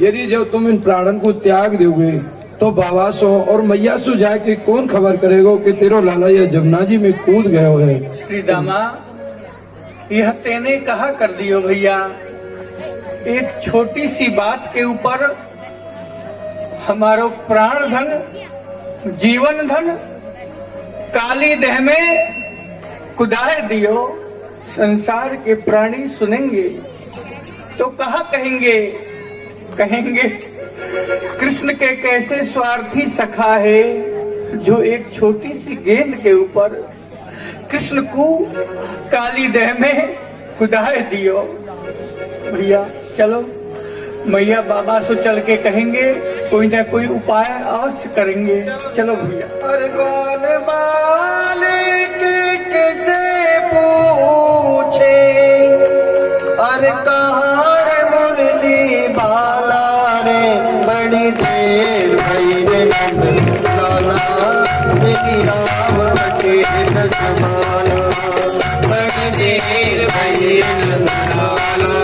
यदि जब तुम इन प्राणन को त्याग दोगे तो बाबा सो और मैया सो जाके कौन खबर करेगा कि तेरो लाला या जमुना जी में कूद गयो है। श्री दामा, यह तेने कहा कर दियो भैया। एक छोटी सी बात के ऊपर हमारो प्राण धन, जीवन धन काली देह में कुदाए दियो। संसार के प्राणी सुनेंगे तो कहा कहेंगे, कहेंगे कृष्ण के कैसे स्वार्थी सखा है जो एक छोटी सी गेंद के ऊपर कृष्ण को काली देह में कुदाए दियो। भैया चलो, मैया बाबा से चल के कहेंगे, कोई ना कोई उपाय अवश्य करेंगे। चलो भैया। अरे कौन मालिक किसे पूछे, अरे कहाँ है मुरली बाला रे। बड़ी देर भई रे नंद लाला, मेरी राम के नजमाना। बड़ी देर भई रे नंद लाला,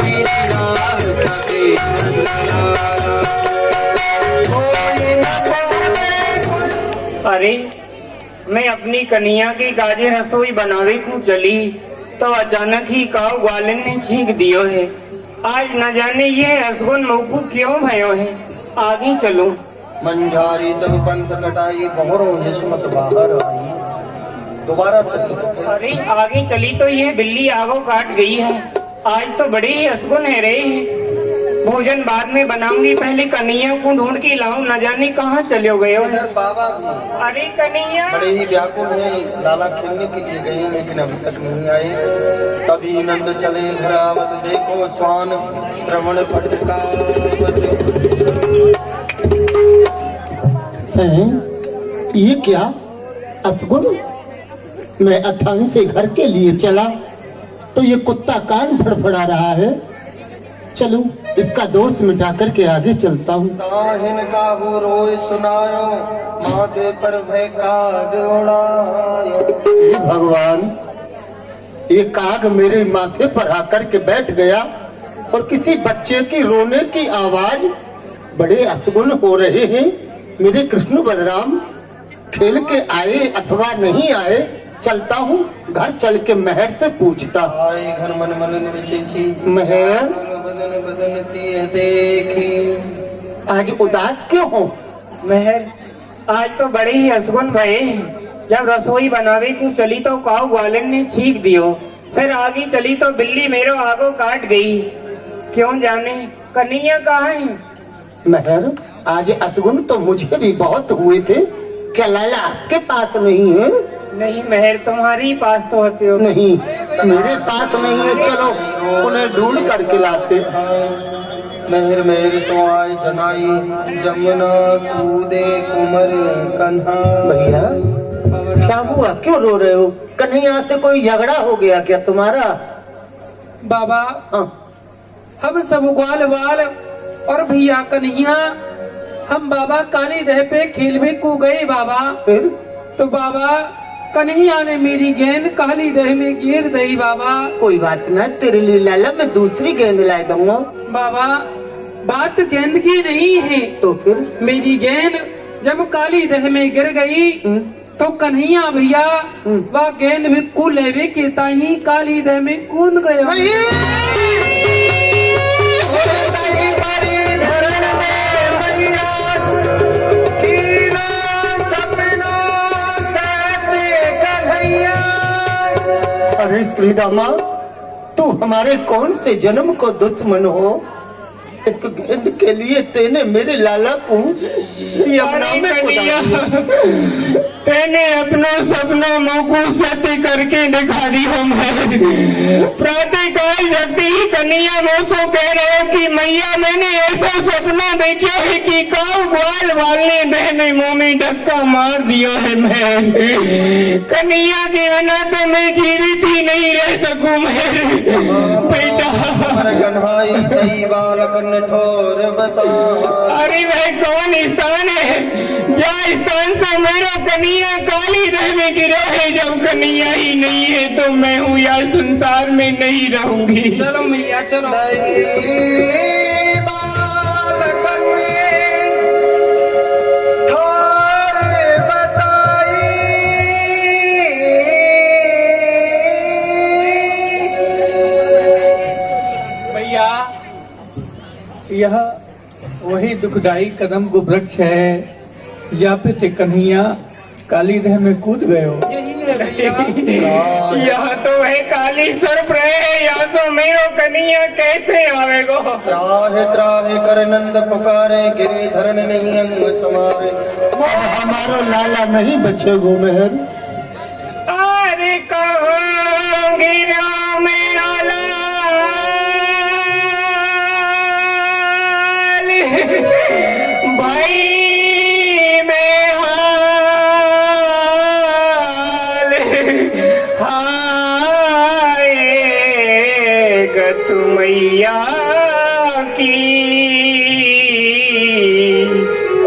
मेरी राम के नजमाना। अरे मैं अपनी कन्या की गाजे रसोई बनावे को चली तो अचानक ही काऊ ग्वालन ने छींक दियो है। आज न जाने ये असगुन मौकू क्यों भयो है। आगे चलो। मंझारी तब पंथ कटाई, बहुरों हिस्मत बाहर आई। दोबारा चली तो अरे आगे चली तो ये बिल्ली आगो काट गई है। आज तो बड़े ही असगुन है रे। भोजन बाद में बनाऊंगी, पहले कन्हैया को ढूंढ के लाऊं, न जाने कहाँ चले गए हो। इधर बाबा भी अरे कन्हैया, बड़े ही व्याकुल है। लाला खेलने के लिए गए लेकिन अभी तक नहीं आए। तभी नंद चले घरावत, देखो स्वान श्रवण पटका। ये क्या असगुन? मैं अथांग से घर के लिए चला तो ये कुत्ता कान फड़फड़ा रहा है। चलो इसका दोष मिटा करके आगे चलता हूँ। ताहिन काहू रोए सुनायो, माथे पर भय काग उड़ायो। हे भगवान, ये काग मेरे माथे पर आकर के बैठ गया और किसी बच्चे की रोने की आवाज। बड़े असगुन हो रहे हैं। मेरे कृष्ण बलराम खेल के आए अथवा नहीं आए, चलता हूँ घर चल के महर से पूछता। आए घर मन मन विशेषी, महर बदन बदनती देखी। आज उदास क्यों हो? महर आज तो बड़े ही हसगुन भये। जब रसोई बनावे को चली तो काऊ ग्वालन ने छींक दियो, फिर आगे चली तो बिल्ली मेरो आगो काट गई। क्यों जाने कन्हैया कहाँ है? महर, आज अतगुन तो मुझे भी बहुत हुए थे। क्या लाला आपके पास नहीं है? नहीं महर, तुम्हारी पास तो होते हो। नहीं, मेरे पास नहीं है। चलो उन्हें ढूंढ करके लाते। मेहर मेहर सोआई जनाई, जमुना कूदे कुमर कन्हा। भैया क्या हुआ, क्यों रो रहे हो? कन्हैया से कोई झगड़ा हो गया क्या तुम्हारा? बाबा हाँ। हम सब ग्वाल वाल और भैया कन्हैया हम बाबा काली दह पे खेलने को गए बाबा। फिर? तो बाबा कन्हैया ने मेरी गेंद काली दह में गिर दी बाबा। कोई बात ना, तेरे लिए लाला मैं दूसरी गेंद ला दूंगा। बाबा बात गेंद की नहीं है। तो फिर? मेरी गेंद जब काली दह में गिर गई तो कन्हैया भैया वह गेंद में को लेवे के ताही काली दह में कूद गया। अरे श्रीदामा, तू हमारे कौन से जन्म को दुश्मन हो? एक गेंद के लिए तेने मेरे लाला को यमुना में कूदा दिया। तेने अपना सपना मोको सत्य करके दिखा दी हो। मैं प्रातःकाल जगती ही कन्हैया मोसो कह रहे हो कि मैया मैंने ऐसा सपना देखा है कि काऊ ग्वाल वाले बहने मुंह में धक्का मार दिया है। मैं कन्हैया के बिना तो मैं जीवित ही नहीं रह सकूं। मैं बेटा कन्हाई दई बालक ठोर बता। अरे वह कौन स्थान है जहाँ स्थान से मेरा कन्हैया काली दह में गिरा है? जब कन्हैया ही नहीं है तो मैं हूँ या संसार में नहीं रहूंगी। चलो मैया चलो। भैया यह वही दुखदाई कदम को वृक्ष है या फिर कन्हैया काली दह में कूद गए हो? यह तो है काली सर्प रहे या तो मेरो कन्हैया कैसे आवेगो? त्राहे त्राहे कर नंद पुकारे, गिरे धरन नहीं अंग समारे। हमारा लाला नहीं बचेगो महर। अरे कहाँ गिरा मेरा लाल? भाई मैं हाय गत मैया की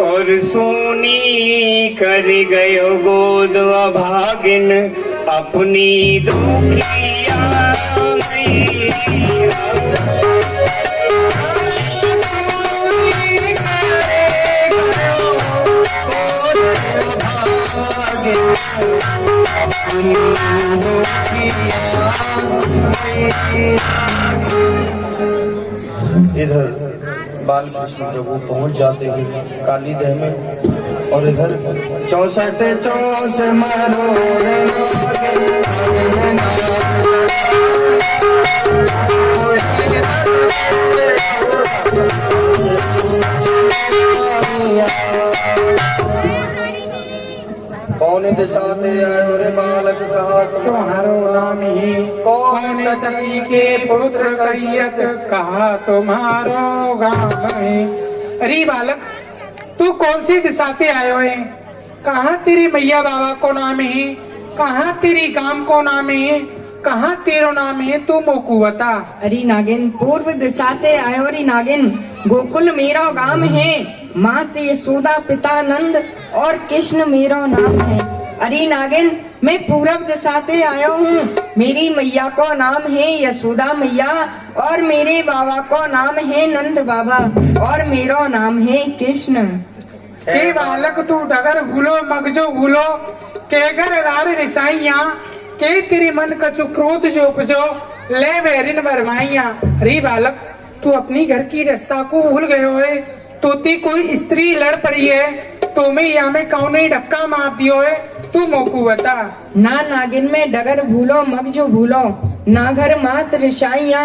और सोनी कर गयो गोद अभागिन अपनी दुखिया इधर बाल कृष्ण प्रभु पहुंच जाते हैं काली दह में, और इधर 64 चौस मारो कौन दिशा ते आयो रे बालक कहा तुम्हारो नाम ही कौन सती के पुत्र कहियत कहा तुम्हारो गाँव है। अरे बालक तू कौन सी दिशा से आयो है? कहाँ तेरी मैया बाबा को नाम है? कहाँ तेरी गांव को नाम है? कहाँ तेरो नाम है? तू मोकू बता। अरे नागिन पूर्व दिशा से आयो री नागिन, गोकुल मेरा गांव है। मात यशोदा पिता नंद और कृष्ण मेरा नाम है। अरे नागिन मैं पूर्व दिशा से आया हूँ। मेरी मैया को नाम है यशोदा मैया और मेरे बाबा को नाम है नंद बाबा और मेरा नाम है कृष्ण। के बालक तू डगर भूलो मगजो भूलो के घर रार रिसाइया के तेरी मन कछु क्रोध जो उपजो ले बेरिन बरमाइया। अरे बालक तू अपनी घर की रास्ता को भूल गयो है। तोती कोई स्त्री लड़ पड़ी है तो मैं यहाँ में कौन ही धक्का मार दियो है, तू मोकू बता। ना नागिन में डगर भूलो मगजो भूलो, ना घर मात रिशाइया,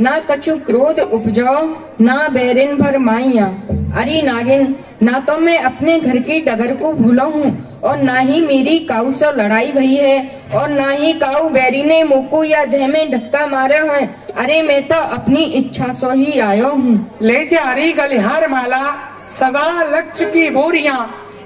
ना कछु क्रोध उपजो, ना बैरिन भर माइया। अरे नागिन, ना तो मैं अपने घर की डगर को भूलो हूँ और ना ही मेरी काऊ से लड़ाई भई है और ना ही काऊ बैरी ने मोकू या देह में धक्का मारे हैं। अरे मैं तो अपनी इच्छा से ही आयो हूँ। ले जा रही गलिहार माला, 1.25 लाख की बोरियां,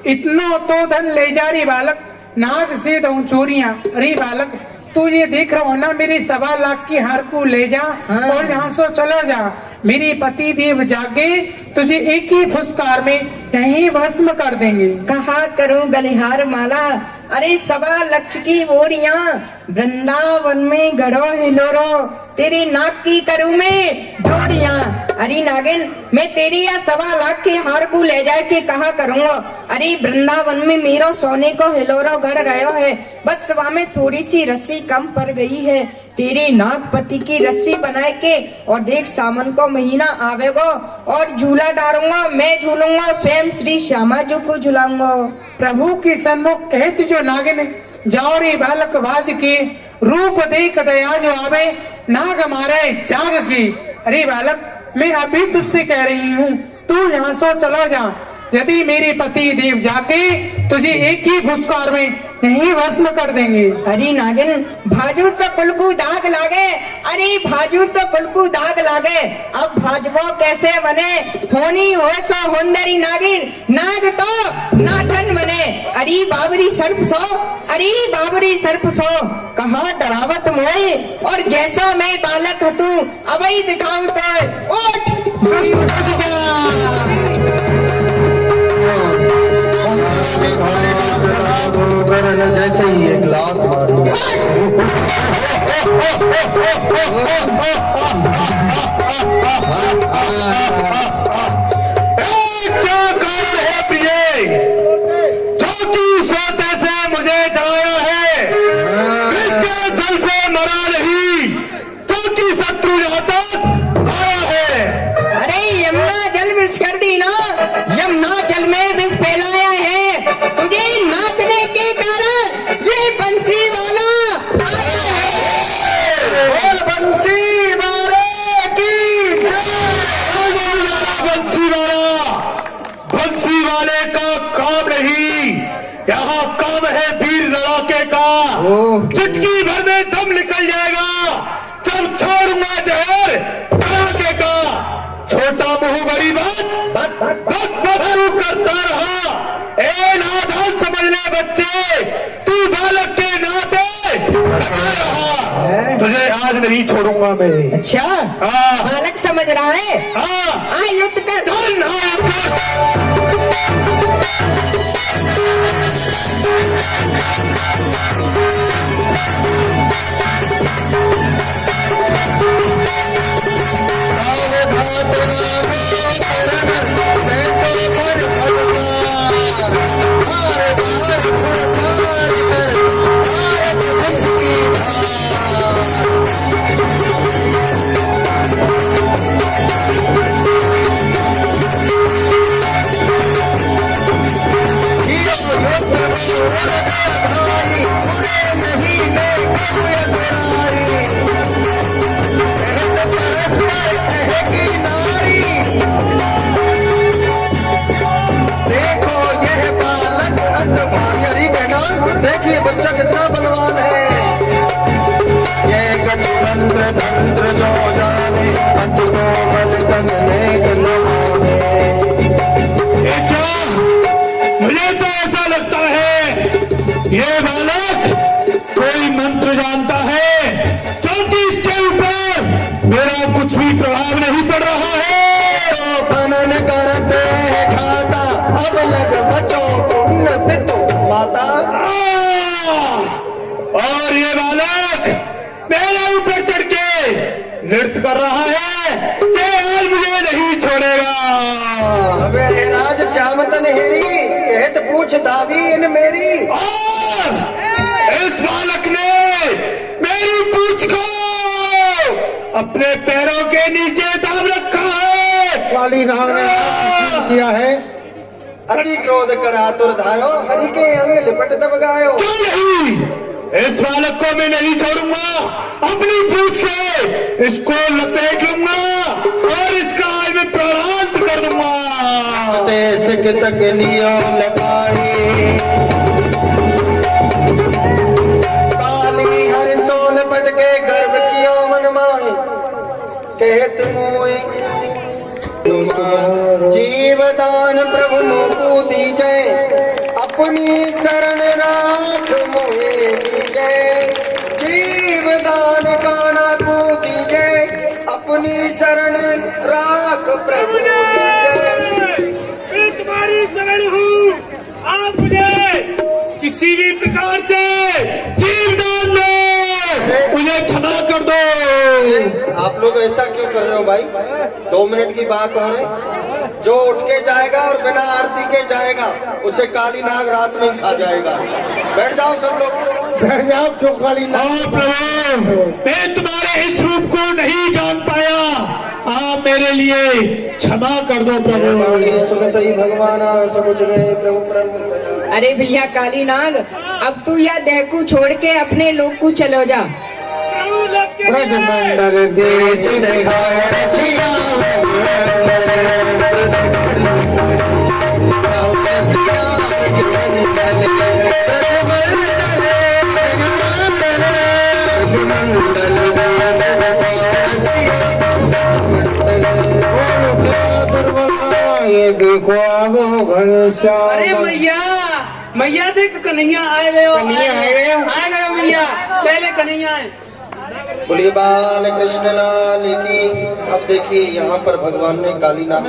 इतना तो धन ले जा रही बालक, नाग से दूं चोरियां। अरे बालक, तू ये देख रहा हो ना, मेरी 1.25 लाख की हार को ले जा और यहाँ से चला जा। मेरे पति देव जागे तुझे एक ही फुसकार में यहीं भस्म कर देंगे। कहा करूं गलिहार माला, अरे 1.25 लाख की बोरियां, वृंदावन में गड़ो हिलोरो, तेरी नाक की करूं मैं डोरियां। अरे नागिन, मैं तेरी या 1.25 लाख के हार को ले जाए के कहा करूंगा। अरे वृंदावन में मेरा सोने को हिलोरो गड़ रहा है, बस वहाँ में थोड़ी सी रस्सी कम पड़ गई है। तेरे नागपति की रस्सी बनाए के और देख सावन को महीना आवेगा और झूला डालूंगा, मैं झूलूंगा, स्वयं श्री श्यामा जी को झुलाऊंगा। प्रभु की सन्मुख कहती जो नागिन, जाओ रे बालक बाज के, रूप देख दया जो आवे, नाग मारे जाग की। अरे बालक, मैं अभी तुझसे कह रही हूँ, तू यहाँ से चला जा। यदि मेरे पति देव जाके तुझे एक ही फुसकार में यही भस्म कर देंगे। अरे नागिन, भाजू तो कुलकू दाग लागे, अरे भाजू तो कुलकू दाग लागे, अब भाजवो कैसे बने, होनी हो सो होंदरी नागिन, नाग तो नाथन बने। अरे बाबरी सर्प सो, अरे बाबरी सर्प सो, कहा डरावत मोए और जैसा मैं बालक हूँ अबई दिखाऊं तो उठ जैसे ही एक लात मारी। क्या कारण है प्रिय, जो तू सोते से मुझे जगाया है, इसके जल से मरा नहीं, जो कि शत्रु यहाँ तक आया है। अरे यमुना जल विष कर दी ना, यमुना जल में विष फैलाया है, तुझे नाचने के कारण ये बंसी वाला आया है। बोल बंसी वाले की बंसी वाले का काम नहीं, यहाँ काम है वीर लड़ाके का। चुटकी भर में दम निकल जाएगा जब छोड़ूंगा जहर लड़ाके का। छोटा मुंह बड़ी बात तू करता रहा, ए नादान समझ ले बच्चे, तू बालक के नाते करता रहा, तुझे आज नहीं छोड़ूंगा मैं। अच्छा, हाँ। बालक समझ रहा है। हाँ, युद्ध कर। देखिए बच्चा कितना बलवान है, ये गजतंत्र तंत्र जो जाने, अंत को बल तगने गलवाने। क्या मुझे तो ऐसा लगता है ये बालक कोई मंत्र जानता है, क्योंकि इसके ऊपर मेरा कुछ भी प्रभाव नहीं पड़ रहा है। तो बनन करते खाता, अब लग बचो पुण्य पितो माता। और ये बालक मेरे ऊपर चढ़ के नृत्य कर रहा है, ये आज मुझे नहीं छोड़ेगा। अबे हे राज श्यामतन हेरी, कहत पूछ दावी इन मेरी। और इस बालक ने मेरी पूंछ को अपने पैरों के नीचे दाब रखा काली नाग ने किया है? अति क्रोध करा तुरधायो, हरि के अंग लिपट दब गायो। क्यों नहीं? इस बालक को मैं नहीं छोड़ूंगा, अपनी पूंछ से इसको लपेट लूंगा और इसका आज मैं प्राणांत कर दूंगा। सिख तक लियो लगाई, काली हर सोल पट के गर्भ कियो मन माए, कहत मोए जीवदान प्रभु मोकू दीजय, अपनी शरण राख मोहे दीजय, जीवदान काना को दीजय, अपनी शरण राख प्रभु दीजय। मैं तुम्हारी शरण हूँ, आप मुझे किसी भी प्रकार से जीवदान दो, मुझे क्षमा कर दो। आप लोग ऐसा क्यों कर रहे हो भाई? 2 मिनट की बात हो रही, जो उठ के जाएगा और बिना आरती के जाएगा उसे काली नाग रात में ही खा जाएगा। बैठ जाओ सब लोग, बैठ जाओ। क्यों काली नाग? प्रभु, मैं तुम्हारे इस रूप को नहीं जान पाया, आप मेरे लिए क्षमा कर दो प्रभु। सुनत ही भगवान समझ गए प्रभु प्रभु। अरे भैया काली नाग, अब तू यह देह को छोड़ के अपने लोग को चलो जा। ब्रजमंडल देश दिखाए रसिया देखो आवो घनश्याम। अरे मैया, मैया देख कन्हैया आए गए हो, कन्हैया आए गए हो? आए गए हो मैया, पहले कन्हैया आए। बोलिए बाल कृष्ण लाल की। अब देखिए यहाँ पर भगवान ने काली नाग